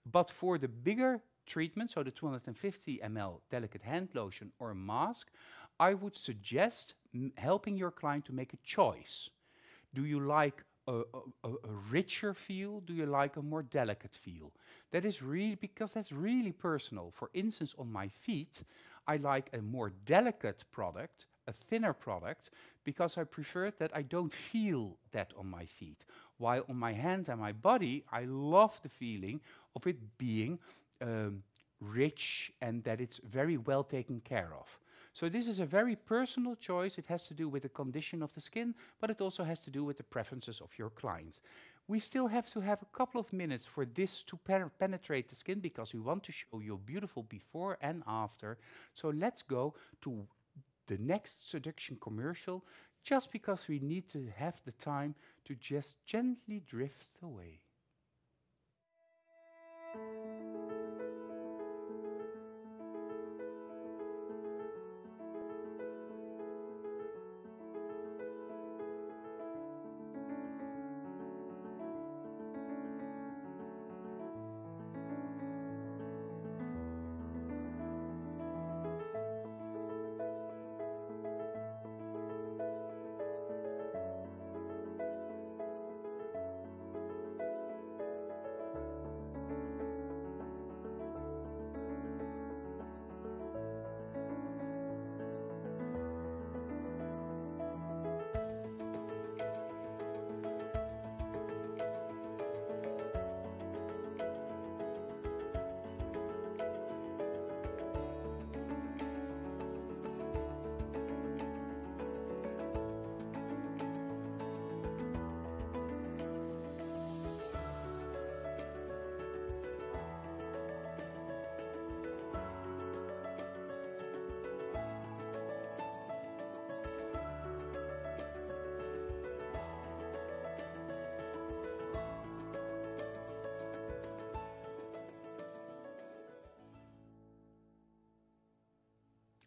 But for the bigger treatment, so the 250 ml delicate hand lotion or a mask, I would suggest helping your client to make a choice. Do you like a richer feel? Do you like a more delicate feel? That is really, because that's really personal. For instance, on my feet, I like a more delicate product, a thinner product, because I prefer that I don't feel that on my feet. While on my hands and my body, I love the feeling of it being rich and that it's very well taken care of. So this is a very personal choice. It has to do with the condition of the skin, but it also has to do with the preferences of your clients. We still have to have a couple of minutes for this to penetrate the skin because we want to show you a beautiful before and after. So let's go to the next Seduction commercial, just because we need to have the time to just gently drift away.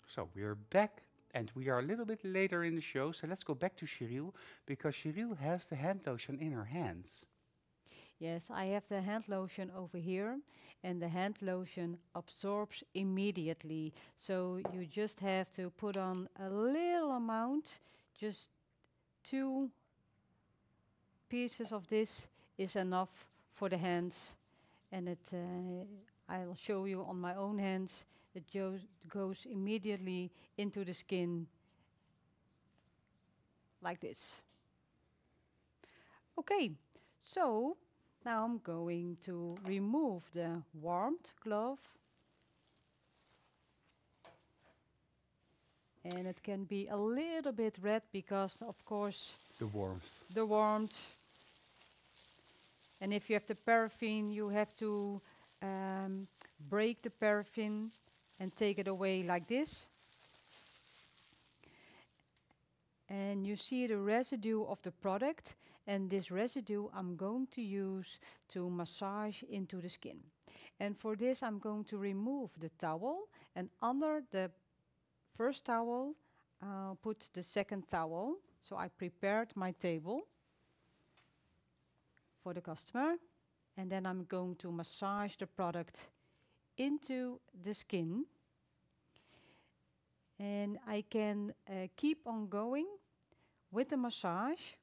So we're back And we are a little bit later in the show, so let's go back to Sheryl, because Sheryl has the hand lotion in her hands. Yes, I have the hand lotion over here, and the hand lotion absorbs immediately. So you just have to put on a little amount, just 2 pieces of this is enough for the hands, and I'll show you on my own hands. It goes immediately into the skin like this. Okay, so now I'm going to remove the warmed glove. And it can be a little bit red because, of course, The warmth. the warmth. And if you have the paraffin, you have to break the paraffin and take it away like this. And you see the residue of the product, and this residue I'm going to use to massage into the skin. And for this I'm going to remove the towel, and under the first towel I'll put the second towel. So I prepared my table for the customer, and then I'm going to massage the product into the skin. And I can keep on going with the massage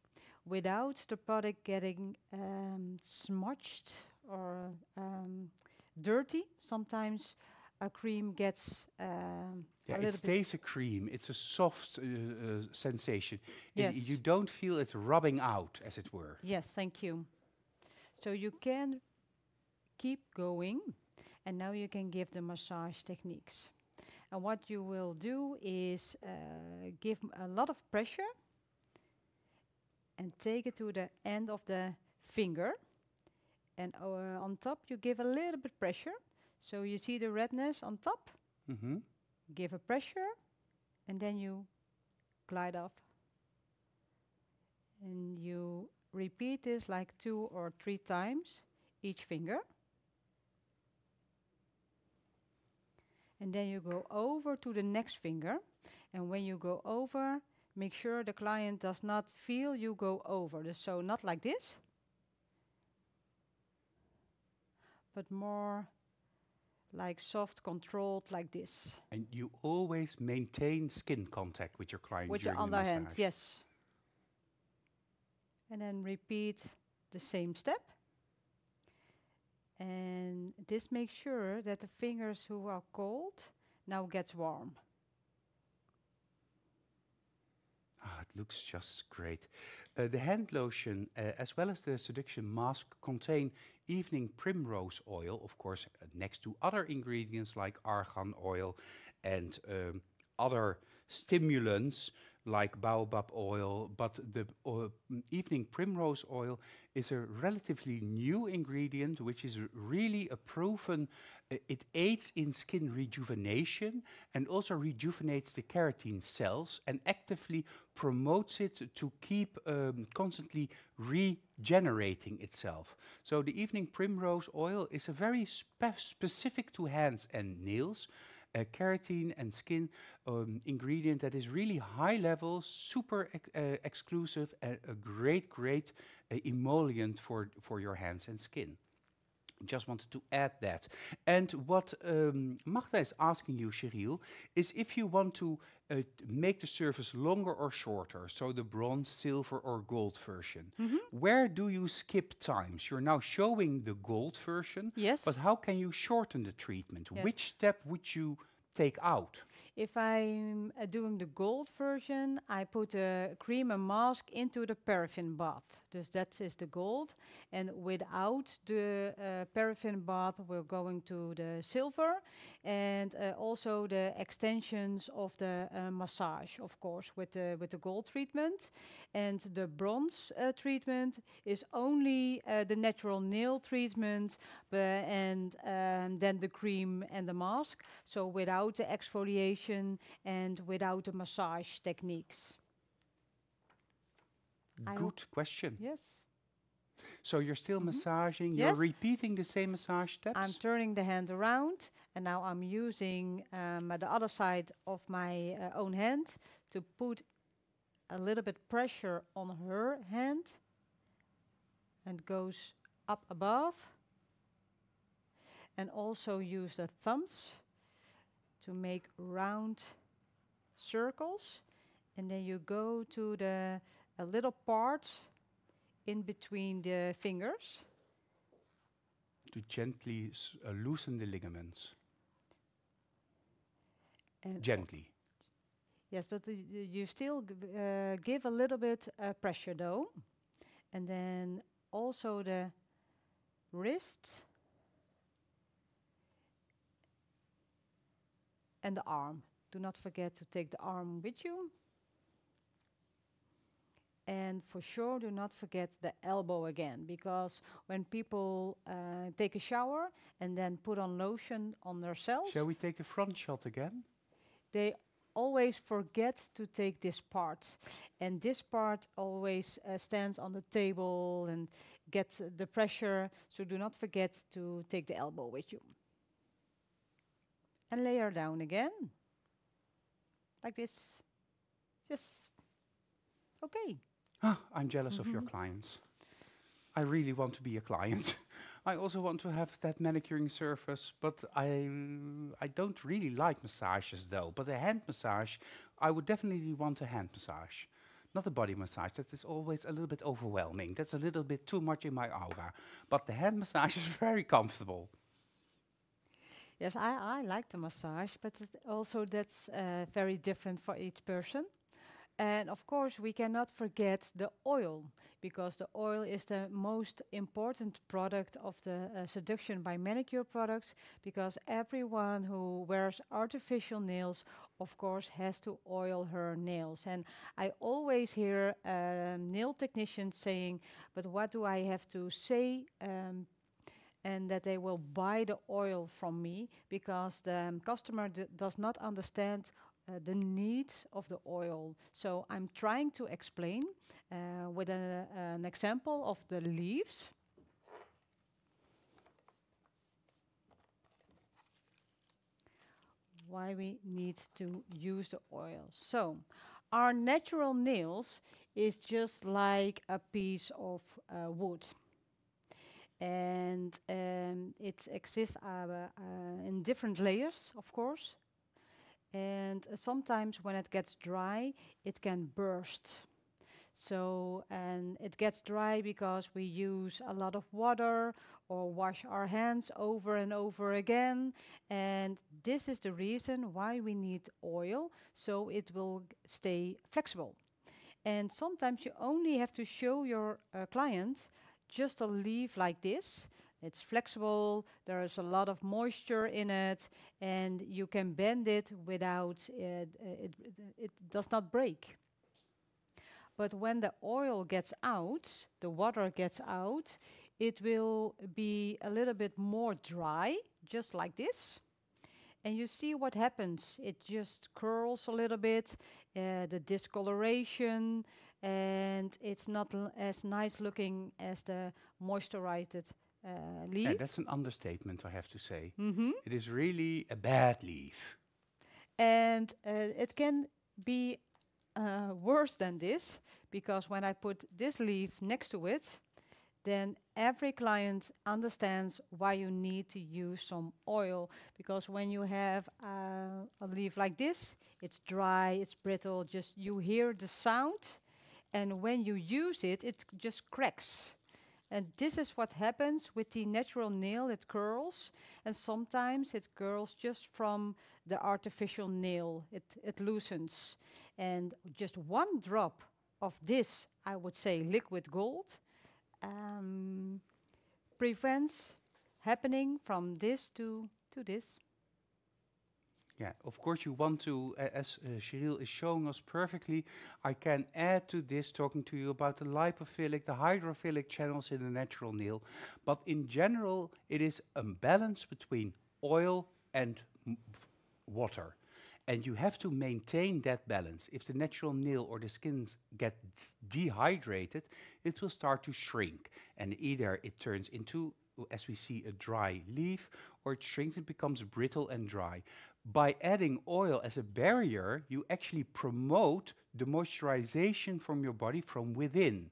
without the product getting smudged or dirty. Sometimes a cream gets Yeah, a it little bit. stays a cream. It's a soft sensation. Yes. You don't feel it rubbing out, as it were. Yes, thank you. So you can keep going, and now you can give the massage techniques. And what you will do is give a lot of pressure and take it to the end of the finger. And on top you give a little bit pressure. So you see the redness on top. Mm-hmm. Give a pressure, and then you glide off. And you repeat this like 2 or 3 times each finger. And then you go over to the next finger. And when you go over, make sure the client does not feel you go over. So not like this, but more like soft, controlled, like this. And you always maintain skin contact with your client With your during the other hand, massage. yes. And then repeat the same step. And this makes sure that the fingers who are cold now gets warm. Ah, it looks just great. The hand lotion, as well as the Seduction mask, contain evening primrose oil, of course, next to other ingredients like argan oil and other stimulants like baobab oil. But the evening primrose oil is a relatively new ingredient, which is really a proven. It aids in skin rejuvenation and also rejuvenates the keratin cells and actively promotes it to keep constantly regenerating itself. So the evening primrose oil is a very specific to hands and nails, keratin and skin ingredient that is really high level, super exclusive, and a great emollient for your hands and skin. Just wanted to add that. And what Magda is asking you, Sheryl, is if you want to make the surface longer or shorter, so the bronze, silver or gold version, where do you skip times? You're now showing the gold version, Yes. but how can you shorten the treatment? Yes. Which step would you take out? If I'm doing the gold version, I put a cream and mask into the paraffin bath. Dus that is the gold. And without the paraffin bath, we're going to the silver. And also the extensions of the massage, of course, with the gold treatment. And the bronze treatment is only the natural nail treatment, and then the cream and the mask. So without the exfoliation and without the massage techniques. I Good question. Yes. So you're still massaging, you're Yes. repeating the same massage steps? I'm turning the hand around, and now I'm using the other side of my own hand to put a little bit pressure on her hand, and goes up above. And also use the thumbs to make round circles, and then you go to the a little part in between the fingers. To gently loosen the ligaments. And Gently. yes, but you still give a little bit pressure though. And then also the wrist and the arm. Do not forget to take the arm with you. And for sure, do not forget the elbow again, because when people take a shower and then put on lotion on themselves, Shall we take the front shot again? they always forget to take this part. And this part always stands on the table and gets the pressure, so do not forget to take the elbow with you. And lay her down again, like this. Yes. Okay. Ah, I'm jealous of your clients. I really want to be a client. I also want to have that manicuring surface, but I don't really like massages though. But a hand massage, I would definitely want a hand massage. Not a body massage, that is always a little bit overwhelming. That's a little bit too much in my aura. But the hand massage is very comfortable. Yes, I like the massage, but also that's very different for each person. And of course, we cannot forget the oil, because the oil is the most important product of the Seduction by Manicure products, because everyone who wears artificial nails, of course, has to oil her nails. And I always hear nail technicians saying, but what do I have to say? And that they will buy the oil from me, because the customer does not understand the needs of the oil. So I'm trying to explain with an example of the leaves. Why we need to use the oil. So our natural nails is just like a piece of wood. And it exists in different layers, of course. And sometimes when it gets dry, it can burst. So, and it gets dry because we use a lot of water or wash our hands over and over again. And this is the reason why we need oil, so it will stay flexible. And sometimes you only have to show your client just a leaf like this. It's flexible, there is a lot of moisture in it, and you can bend it without it does not break. But when the oil gets out, the water gets out, it will be a little bit more dry, just like this. And you see what happens. It just curls a little bit, the discoloration, and it's not as nice looking as the moisturized leaf. Yeah, that's an understatement, I have to say. Mm-hmm. It is really a bad leaf. And it can be worse than this, because when I put this leaf next to it, then every client understands why you need to use some oil. Because when you have a leaf like this, it's dry, it's brittle, just you hear the sound, and when you use it, it just cracks. And this is what happens with the natural nail. It curls, and sometimes it curls just from the artificial nail. It loosens. And just one drop of this, I would say liquid gold, prevents happening from this to this. Yeah, of course you want to, as Sheryl is showing us perfectly, I can add to this, talking to you about the lipophilic, the hydrophilic channels in the natural nail. But in general, it is a balance between oil and water. And you have to maintain that balance. If the natural nail or the skin gets dehydrated, it will start to shrink. And either it turns into, as we see, a dry leaf, or it shrinks and becomes brittle and dry. By adding oil as a barrier, you actually promote the moisturization from your body from within.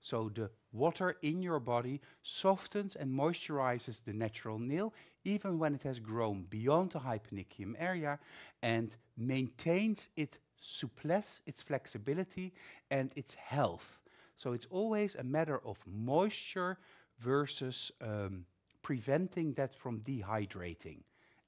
So the water in your body softens and moisturizes the natural nail, even when it has grown beyond the hyponychium area, and maintains its souplesse, its flexibility, and its health. So it's always a matter of moisture versus preventing that from dehydrating.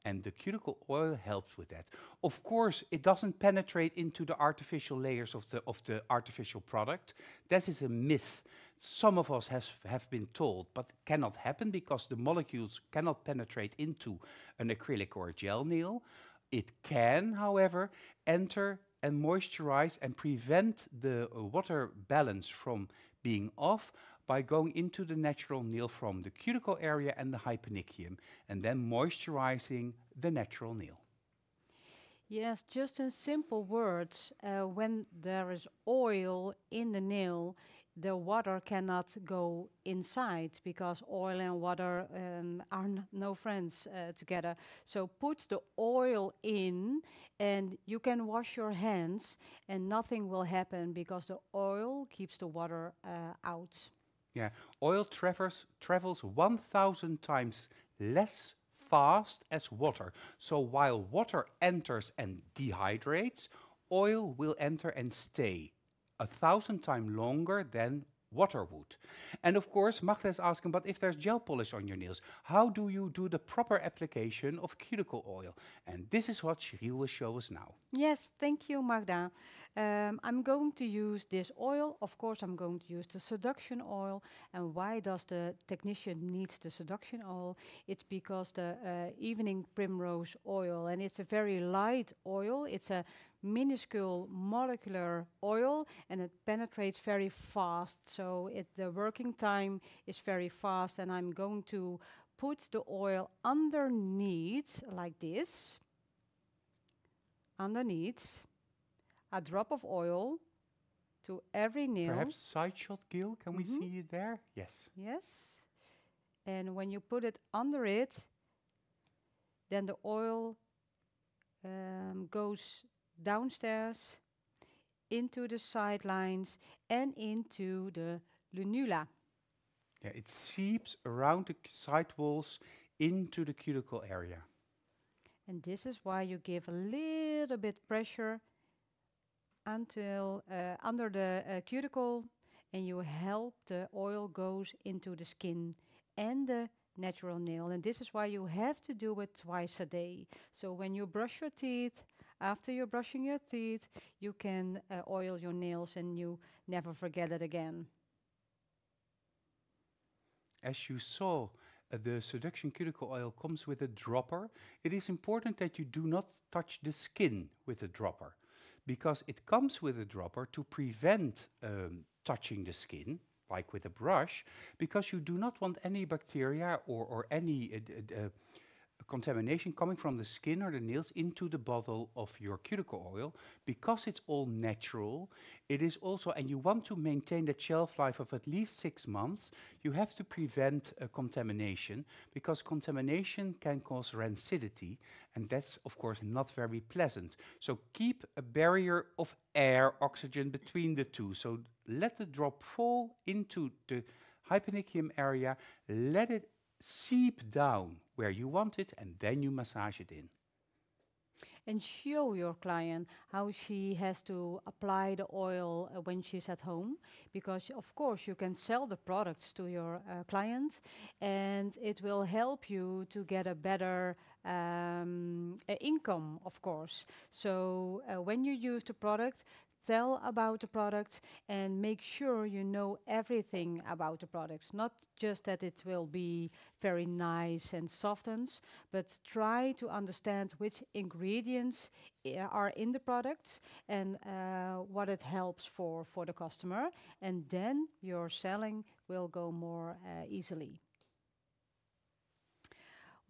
And the cuticle oil helps with that. Of course, it doesn't penetrate into the artificial layers of the artificial product. This is a myth. Some of us have been told, but it cannot happen because the molecules cannot penetrate into an acrylic or a gel nail. It can, however, enter and moisturize and prevent the water balance from being off by going into the natural nail from the cuticle area and the hyponychium, and then moisturizing the natural nail. Yes, just in simple words, when there is oil in the nail, the water cannot go inside because oil and water are no friends together. So put the oil in and you can wash your hands and nothing will happen because the oil keeps the water out. Yeah, oil travels 1,000 times less fast as water. So while water enters and dehydrates, oil will enter and stay 1,000 times longer than water would. And of course, Magda is asking, but if there's gel polish on your nails, how do you do the proper application of cuticle oil? And this is what Sheryl will show us now. Yes, thank you, Magda. I'm going to use this oil. Of course, I'm going to use the Seduction oil. And why does the technician need the Seduction oil? It's because the evening primrose oil, and it's a very light oil. It's a minuscule molecular oil, and it penetrates very fast. So the working time is very fast, and I'm going to put the oil underneath, like this. Underneath, a drop of oil to every nail. Perhaps side shot, Gil, can we see it there? Yes. Yes. And when you put it under it, then the oil goes downstairs into the sidelines and into the lunula. Yeah, it seeps around the side walls into the cuticle area. And this is why you give a little bit pressure until under the cuticle, and you help the oil goes into the skin and the natural nail. And this is why you have to do it twice a day. So when you brush your teeth, after you're brushing your teeth, you can oil your nails and you never forget it again. As you saw, the Seduction cuticle oil comes with a dropper. It is important that you do not touch the skin with a dropper, because it comes with a dropper to prevent touching the skin, like with a brush, because you do not want any bacteria or any contamination coming from the skin or the nails into the bottle of your cuticle oil. Because it's all natural, it is also, and you want to maintain the shelf life of at least 6 months, you have to prevent contamination, because contamination can cause rancidity, and that's of course not very pleasant. So keep a barrier of air, oxygen between the two. So let the drop fall into the hyponychium area, let it seep down where you want it, and then you massage it in. And show your client how she has to apply the oil when she's at home, because of course you can sell the products to your clients and it will help you to get a better income, of course. So when you use the product, tell about the products and make sure you know everything about the products. Not just that it will be very nice and softens, but try to understand which ingredients are in the products and what it helps for the customer. And then your selling will go more easily.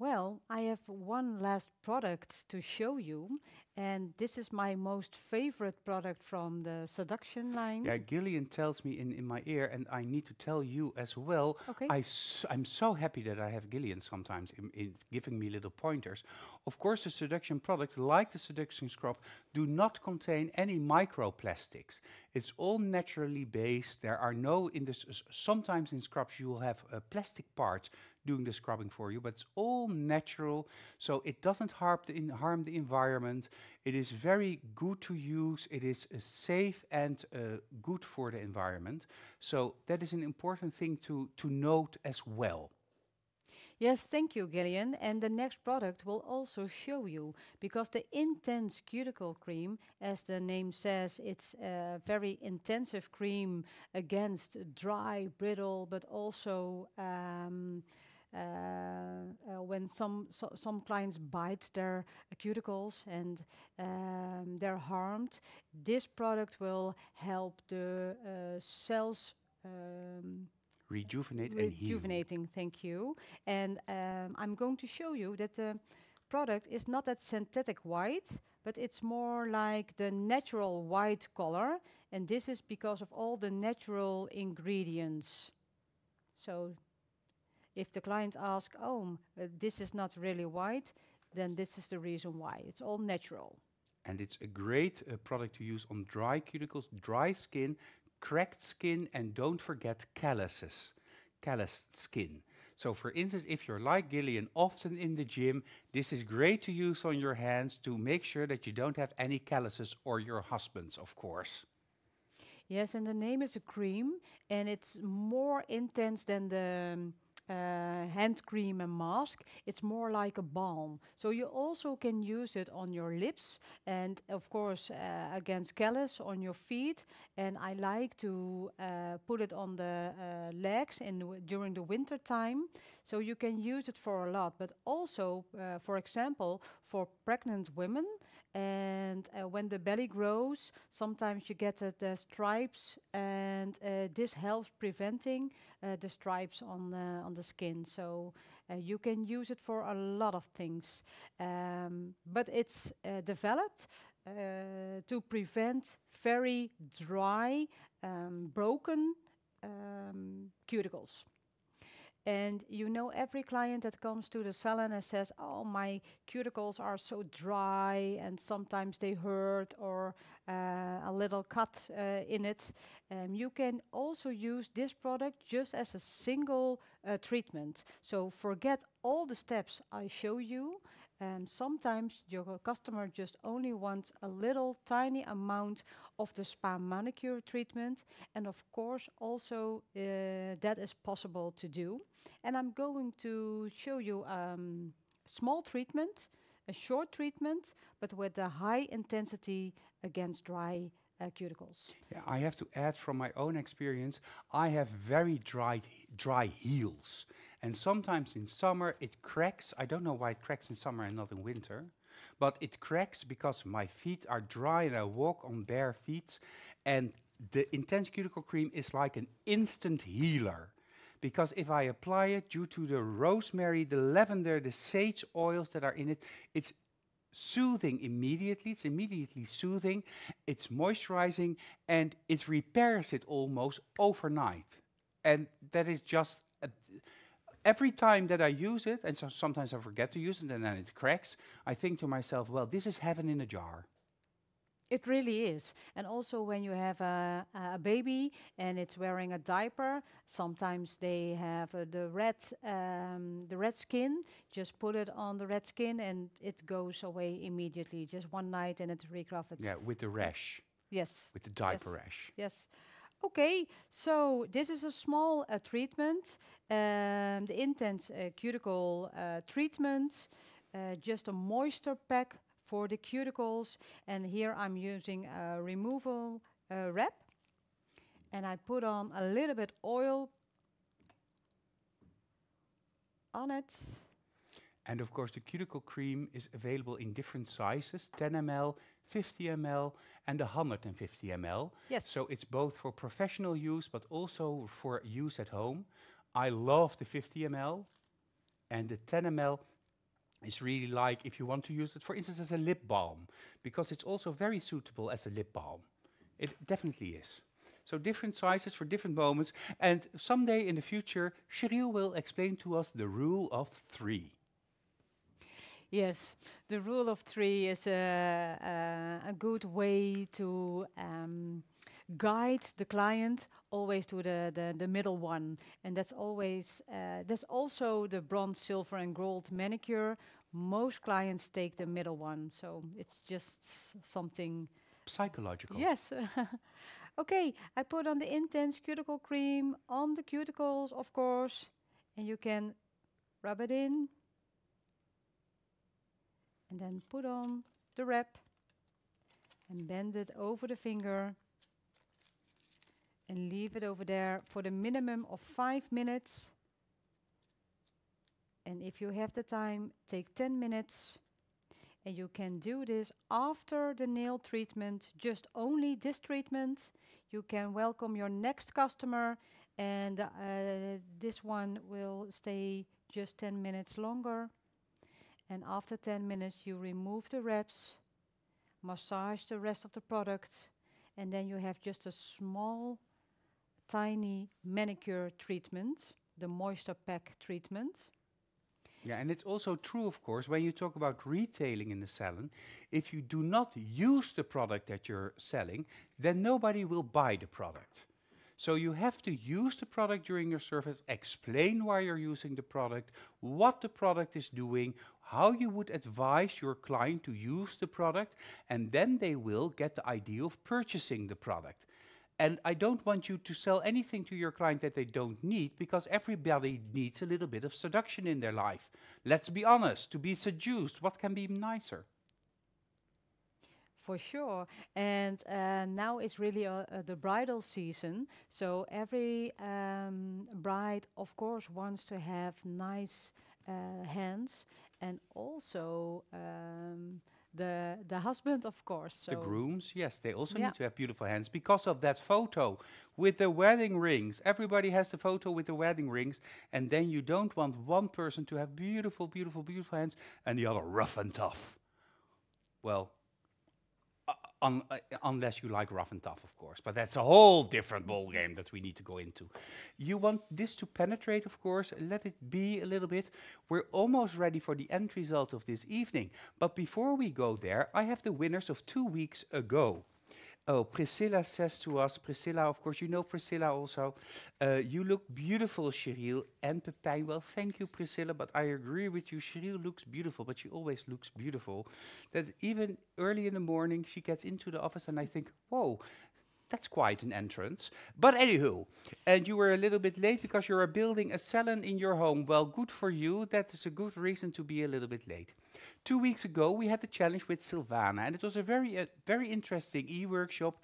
Well, I have one last product to show you, and this is my most favorite product from the Seduction line. Yeah, Gillian tells me in my ear, and I need to tell you as well. Okay. I'm so happy that I have Gillian sometimes in giving me little pointers. Of course, the Seduction products, like the Seduction scrub, do not contain any microplastics. It's all naturally based. There are no, sometimes in scrubs you will have plastic parts doing the scrubbing for you, but it's all natural, so it doesn't harm the environment. It is very good to use. It is safe and good for the environment. So that is an important thing to note as well. Yes, thank you, Gillian. And the next product will also show you, because the Intense Cuticle Cream, as the name says, it's a very intensive cream against dry, brittle, but also when some clients bite their cuticles and they're harmed. This product will help the cells. Rejuvenate and heal. Rejuvenating, thank you. And I'm going to show you that the product is not that synthetic white, but it's more like the natural white color. And this is because of all the natural ingredients. So if the client asks, oh, this is not really white, then this is the reason why. It's all natural. And it's a great product to use on dry cuticles, dry skin, cracked skin, and don't forget calloused skin. So for instance, if you're like Gillian, often in the gym, this is great to use on your hands to make sure that you don't have any calluses, or your husband's, of course. Yes, and the name is a cream, and it's more intense than the hand cream and mask. It's more like a balm. So you also can use it on your lips, and of course against callus on your feet. And I like to put it on the legs during the winter time. So you can use it for a lot, but also, for example, for pregnant women. And when the belly grows, sometimes you get the stripes, and this helps preventing the stripes on the skin. So you can use it for a lot of things, but it's developed to prevent very dry, broken cuticles. And you know, every client that comes to the salon and says, oh, my cuticles are so dry and sometimes they hurt, or a little cut in it. You can also use this product just as a single treatment. So forget all the steps I show you. Sometimes your customer just only wants a little tiny amount of the spa manicure treatment. And of course, also that is possible to do. And I'm going to show you small treatment, a short treatment, but with a high intensity against dry cuticles. Yeah, I have to add from my own experience, I have very dry heels. And sometimes in summer it cracks. I don't know why it cracks in summer and not in winter. But it cracks because my feet are dry and I walk on bare feet. And the Intense Cuticle Cream is like an instant healer. Because if I apply it, due to the rosemary, the lavender, the sage oils that are in it, it's soothing immediately. It's immediately soothing. It's moisturizing, and it repairs it almost overnight. And that is just every time that I use it, and so sometimes I forget to use it and then it cracks, I think to myself, well, this is heaven in a jar. It really is. And also when you have a baby and it's wearing a diaper, sometimes they have the red skin. Just put it on the red skin and it goes away immediately. Just one night and it's recovered. Yeah, with the rash. Yes. With the diaper rash. Yes. Okay, so this is a small treatment, the Intense Cuticle treatment, just a moisture pack for the cuticles. And here I'm using a removal wrap, and I put on a little bit oil on it. And of course the cuticle cream is available in different sizes, 10 ml, 50 ml and 150 ml. Yes. So it's both for professional use but also for use at home. I love the 50 ml, and the 10 ml is really like if you want to use it, for instance, as a lip balm, because it's also very suitable as a lip balm. It definitely is. So different sizes for different moments. And someday in the future, Sheryl will explain to us the rule of 3. Yes, the rule of 3 is a good way to guide the client always to the middle one. And that's always, that's also the bronze, silver and gold manicure. Most clients take the middle one, so it's just something. Psychological. Yes. Okay, I put on the intense cuticle cream on the cuticles, of course, and you can rub it in. And then put on the wrap and bend it over the finger and leave it over there for the minimum of 5 minutes. And if you have the time, take 10 minutes. And you can do this after the nail treatment, just only this treatment. You can welcome your next customer, and this one will stay just 10 minutes longer. And after 10 minutes, you remove the wraps, massage the rest of the product, and then you have just a small, tiny manicure treatment, the moisture pack treatment. Yeah, and it's also true, of course, when you talk about retailing in the salon, if you do not use the product that you're selling, then nobody will buy the product. So you have to use the product during your service, explain why you're using the product, what the product is doing, how you would advise your client to use the product, and then they will get the idea of purchasing the product. And I don't want you to sell anything to your client that they don't need, because everybody needs a little bit of seduction in their life. Let's be honest, to be seduced, what can be nicer? For sure. And now is really the bridal season. So every bride, of course, wants to have nice hands, and also the husband, of course. So The grooms, yes, they also yeah. need to have beautiful hands because of that photo with the wedding rings. Everybody has the photo with the wedding rings, and then you don't want one person to have beautiful, beautiful, beautiful hands and the other rough and tough. Well, unless you like rough and tough, of course. But that's a whole different ball game that we need to go into. You want this to penetrate, of course. Let it be a little bit. We're almost ready for the end result of this evening. But before we go there, I have the winners of 2 weeks ago. Oh, Priscilla says to us, Priscilla, of course, you know Priscilla also. You look beautiful, Sheryl and Pepijn. Well, thank you, Priscilla, but I agree with you. Sheryl looks beautiful, but she always looks beautiful. That even early in the morning, she gets into the office and I think, whoa, that's quite an entrance. But anywho, and you were a little bit late because you are building a salon in your home. Well, good for you. That is a good reason to be a little bit late. 2 weeks ago, we had the challenge with Silvana, and it was a very interesting e-workshop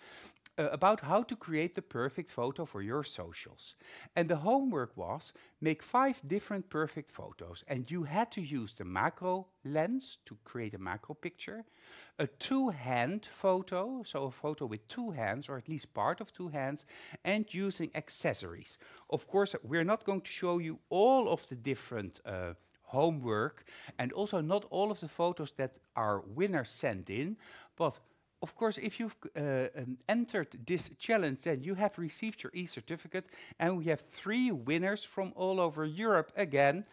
about how to create the perfect photo for your socials. And the homework was make 5 different perfect photos, and you had to use the macro lens to create a macro picture, a 2-hand photo, so a photo with 2 hands, or at least part of 2 hands, and using accessories. Of course, we're not going to show you all of the different homework, and also not all of the photos that our winners sent in, but of course, if you've entered this challenge, then you have received your e-certificate, and we have 3 winners from all over Europe again.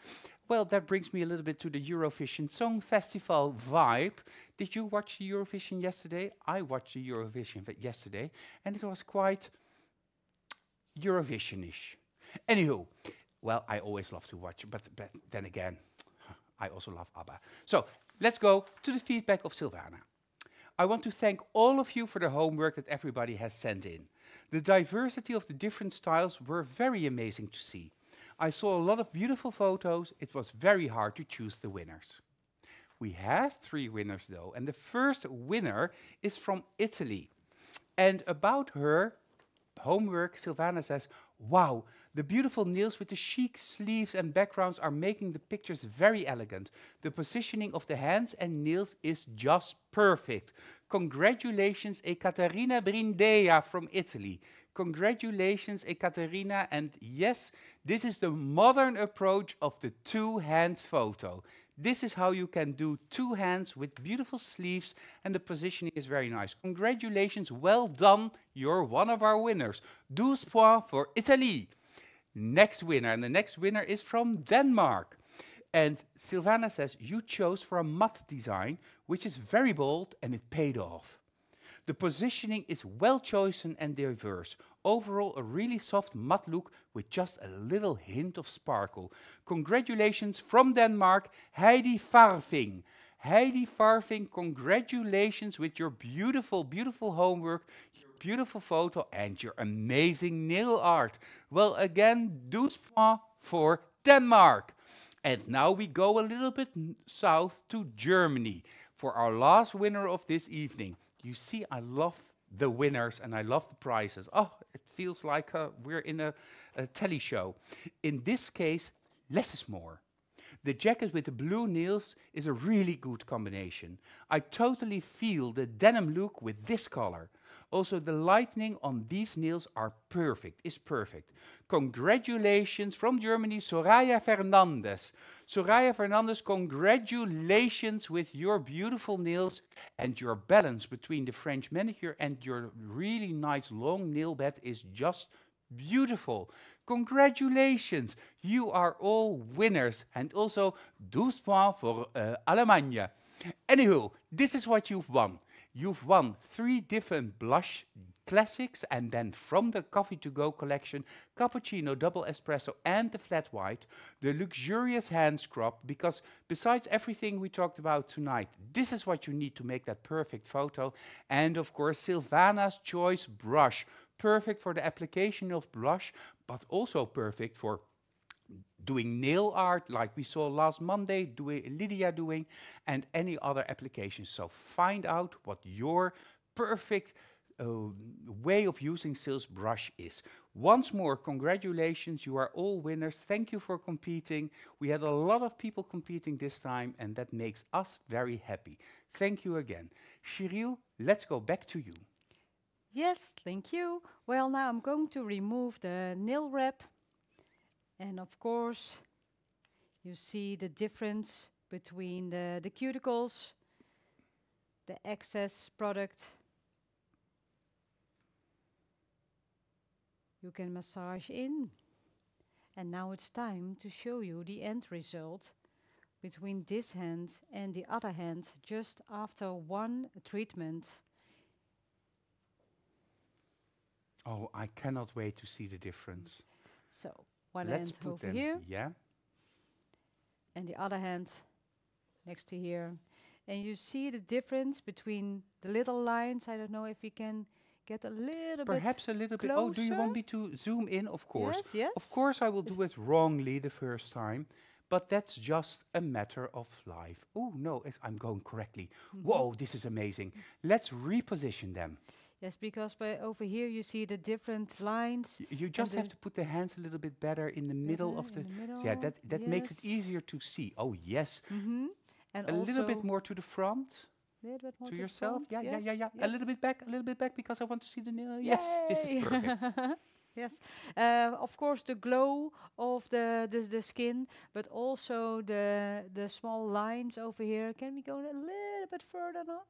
Well, that brings me a little bit to the Eurovision Song Festival vibe. Did you watch the Eurovision yesterday? I watched the Eurovision yesterday, and it was quite Eurovision-ish. Anywho, well, I always love to watch, but then again, I also love ABBA. So let's go to the feedback of Silvana. I want to thank all of you for the homework that everybody has sent in. The diversity of the different styles were very amazing to see. I saw a lot of beautiful photos. It was very hard to choose the winners. We have 3 winners though, and the first winner is from Italy. And about her homework, Silvana says, wow, the beautiful nails with the chic sleeves and backgrounds are making the pictures very elegant. The positioning of the hands and nails is just perfect. Congratulations, Ekaterina Brindea from Italy. Congratulations, Ekaterina. And yes, this is the modern approach of the 2-hand photo. This is how you can do 2 hands with beautiful sleeves, and the positioning is very nice. Congratulations, well done, you're one of our winners. 12 points for Italy. Next winner, and the next winner is from Denmark. And Silvana says, you chose for a matte design, which is very bold, and it paid off. The positioning is well chosen and diverse. Overall, a really soft matte look with just a little hint of sparkle. Congratulations from Denmark, Heidi Farving. Heidi Farving, congratulations with your beautiful, beautiful homework, your beautiful photo, and your amazing nail art. Well, again, 12 points for Denmark. And now we go a little bit south to Germany for our last winner of this evening. You see, I love the winners and I love the prizes. Oh, it feels like we're in a telly show. In this case, less is more. The jacket with the blue nails is a really good combination. I totally feel the denim look with this color. Also, the lightning on these nails are perfect, is perfect. Congratulations from Germany, Soraya Fernandez. Soraya Fernandez, congratulations with your beautiful nails and your balance between the French manicure and your really nice long nail bed is just beautiful. Congratulations, you are all winners. And also 12 points for Allemagne. Anywho, this is what you've won. You've won 3 different blush classics, and then from the Coffee to Go collection, cappuccino, double espresso, and the flat white, the luxurious hand scrub, because besides everything we talked about tonight, this is what you need to make that perfect photo. And of course, Silvana's Choice brush, perfect for the application of blush, but also perfect for doing nail art like we saw last Monday, Lydia doing, and any other applications. So find out what your perfect way of using Sil's brush is. Once more, congratulations, you are all winners. Thank you for competing. We had a lot of people competing this time, and that makes us very happy. Thank you again. Sheryl, let's go back to you. Yes, thank you. Well, now I'm going to remove the nail wrap. And of course, you see the difference between the cuticles, the excess product. You can massage in. And now it's time to show you the end result between this hand and the other hand just after one treatment. Oh, I cannot wait to see the difference. So one Let's hand put over them, here, yeah? and the other hand next to here. And you see the difference between the little lines. I don't know if we can get a little Perhaps bit a little bit. closer. Oh, do you want me to zoom in? Of course. Yes, yes. Of course, I will do it wrongly the first time, but that's just a matter of life. Oh, no, I'm going correctly. Whoa, this is amazing. Let's reposition them. Yes, because by over here you see the different lines. You just have to put the hands a little bit better in the middle of the... in the middle, Yeah, that makes it yes. easier to see. Oh, yes. And A little bit more to the front. little bit more To the yourself. front, Yeah. yes, A little bit back because I want to see the nail. Yes, this is Yay! perfect. Yes, of course the glow of the skin, but also the small lines over here. Can we go a little bit further now?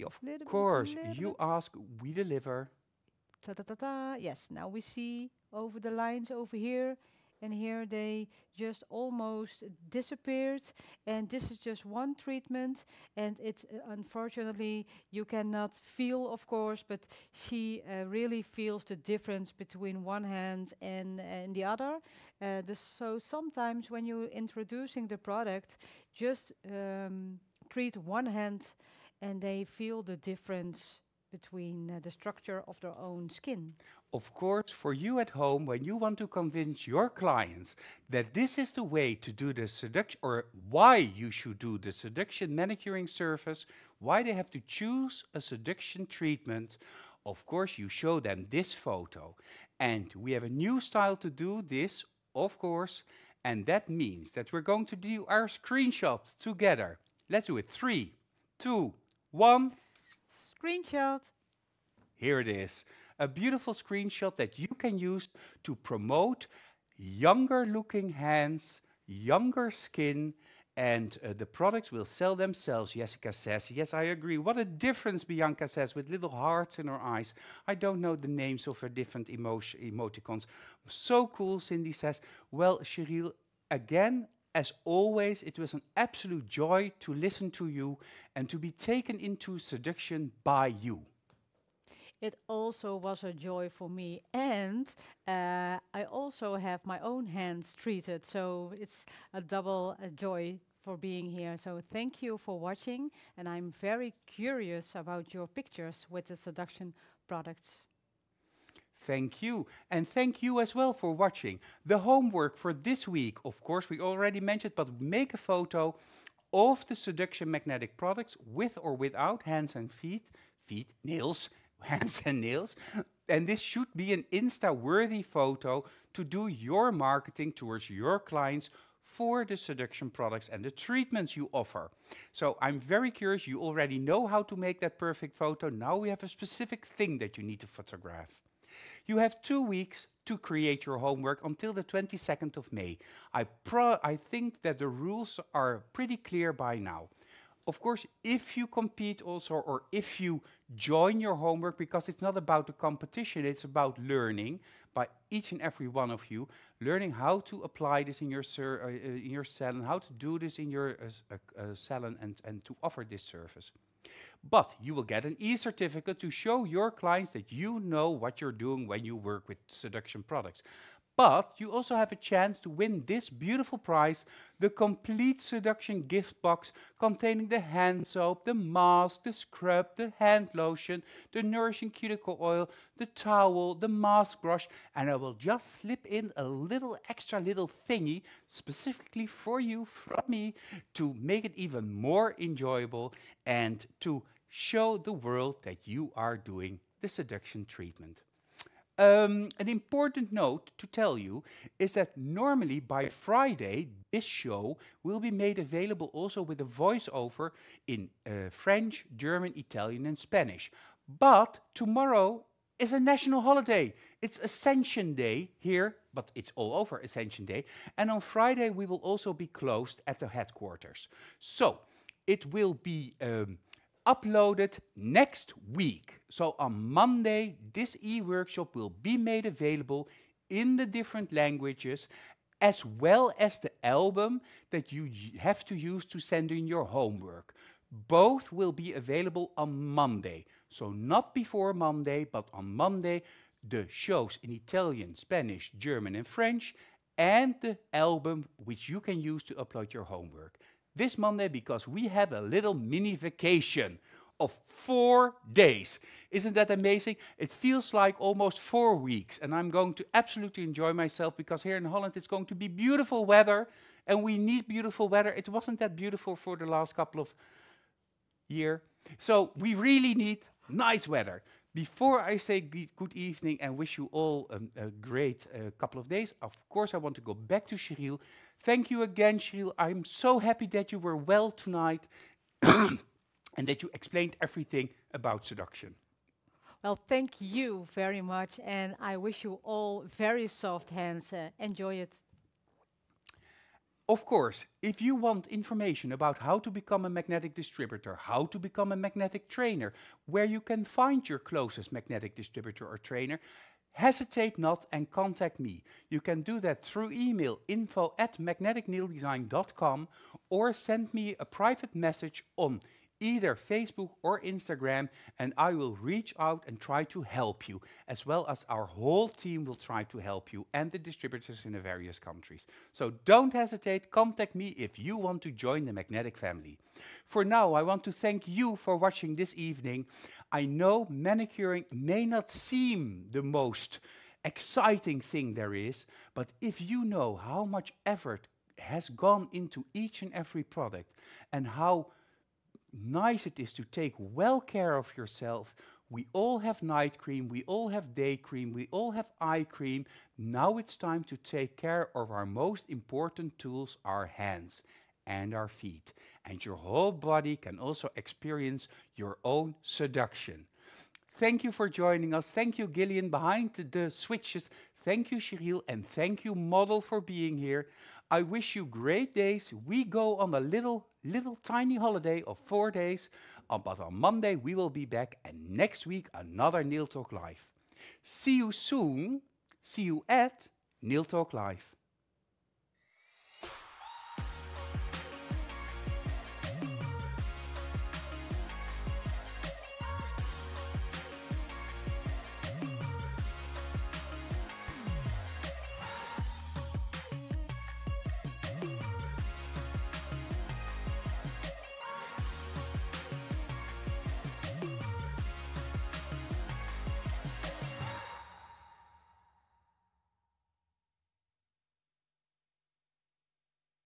Of Little course, little you bit. ask, we deliver. Ta ta ta ta. Yes, now we see over the lines over here, and here they just almost disappeared. And this is just one treatment, and it's unfortunately you cannot feel, of course, but she really feels the difference between one hand and the other. So sometimes when you're introducing the product, just treat one hand, and they feel the difference between the structure of their own skin. Of course, for you at home, when you want to convince your clients that this is the way to do the seduction, or why you should do the seduction manicuring service, why they have to choose a seduction treatment, of course, you show them this photo. And we have a new style to do this, of course, and that means that we're going to do our screenshot together. Let's do it. 3, 2, 1. Screenshot. Here it is. A beautiful screenshot that you can use to promote younger looking hands, younger skin, And the products will sell themselves, Jessica says. Yes, I agree. What a difference, Bianca says, with little hearts in her eyes. I don't know the names of her different emoticons. So cool, Cindy says. Well, Sheryl, again, as always, it was an absolute joy to listen to you and to be taken into seduction by you. It also was a joy for me, and I also have my own hands treated, so it's a double joy for being here. So thank you for watching, and I'm very curious about your pictures with the Seduction products. Thank you. And thank you as well for watching. The homework for this week, of course, we already mentioned, but make a photo of the Seduction magnetic products with or without hands and feet, nails, hands and nails. And this should be an Insta-worthy photo to do your marketing towards your clients for the Seduction products and the treatments you offer. So I'm very curious, you already know how to make that perfect photo. Now we have a specific thing that you need to photograph. You have 2 weeks to create your homework until the 22nd of May. I think that the rules are pretty clear by now. Of course, if you compete also, or if you join your homework, because it's not about the competition, it's about learning by each and every one of you, learning how to apply this in your salon, how to do this in your salon and to offer this service. But you will get an e-certificate to show your clients that you know what you're doing when you work with Seduction products. But you also have a chance to win this beautiful prize, the complete Seduction gift box containing the hand soap, the mask, the scrub, the hand lotion, the nourishing cuticle oil, the towel, the mask brush, and I will just slip in a little extra little thingy specifically for you from me to make it even more enjoyable and to show the world that you are doing the Seduction treatment. An important note to tell you is that normally by Friday, this show will be made available also with a voiceover in French, German, Italian, and Spanish. But tomorrow is a national holiday. It's Ascension Day here, but it's all over Ascension Day. And on Friday, we will also be closed at the headquarters. So it will be uploaded next week. So on Monday, this e-workshop will be made available in the different languages, as well as the album that you have to use to send in your homework. Both will be available on Monday. So not before Monday, but on Monday, the shows in Italian, Spanish, German, and French, and the album which you can use to upload your homework. This Monday, because we have a little mini vacation of 4 days. Isn't that amazing? It feels like almost 4 weeks, and I'm going to absolutely enjoy myself because here in Holland it's going to be beautiful weather, and we need beautiful weather. It wasn't that beautiful for the last couple of years, so we really need nice weather. Before I say good evening and wish you all a great couple of days, of course I want to go back to Sheryl. Thank you again, Sheryl. I'm so happy that you were well tonight and that you explained everything about seduction. Well, thank you very much, and I wish you all very soft hands. Enjoy it. Of course, if you want information about how to become a magnetic distributor, how to become a magnetic trainer, where you can find your closest magnetic distributor or trainer, hesitate not and contact me. You can do that through email info@magneticneedledesign.com or send me a private message on either Facebook or Instagram, and I will reach out and try to help you, as well as our whole team will try to help you and the distributors in the various countries. So don't hesitate, contact me if you want to join the magnetic family. For now, I want to thank you for watching this evening. I know manicuring may not seem the most exciting thing there is, but if you know how much effort has gone into each and every product and how nice it is to take well care of yourself. We all have night cream, we all have day cream, we all have eye cream. Now it's time to take care of our most important tools, our hands and our feet. And your whole body can also experience your own seduction. Thank you for joining us. Thank you, Gillian, behind the switches. Thank you, Sheryl, and thank you, Model, for being here. I wish you great days. We go on a little tiny holiday of 4 days, but on Monday we will be back, and next week another Nail Talk Live. See you soon. See you at Nail Talk Live.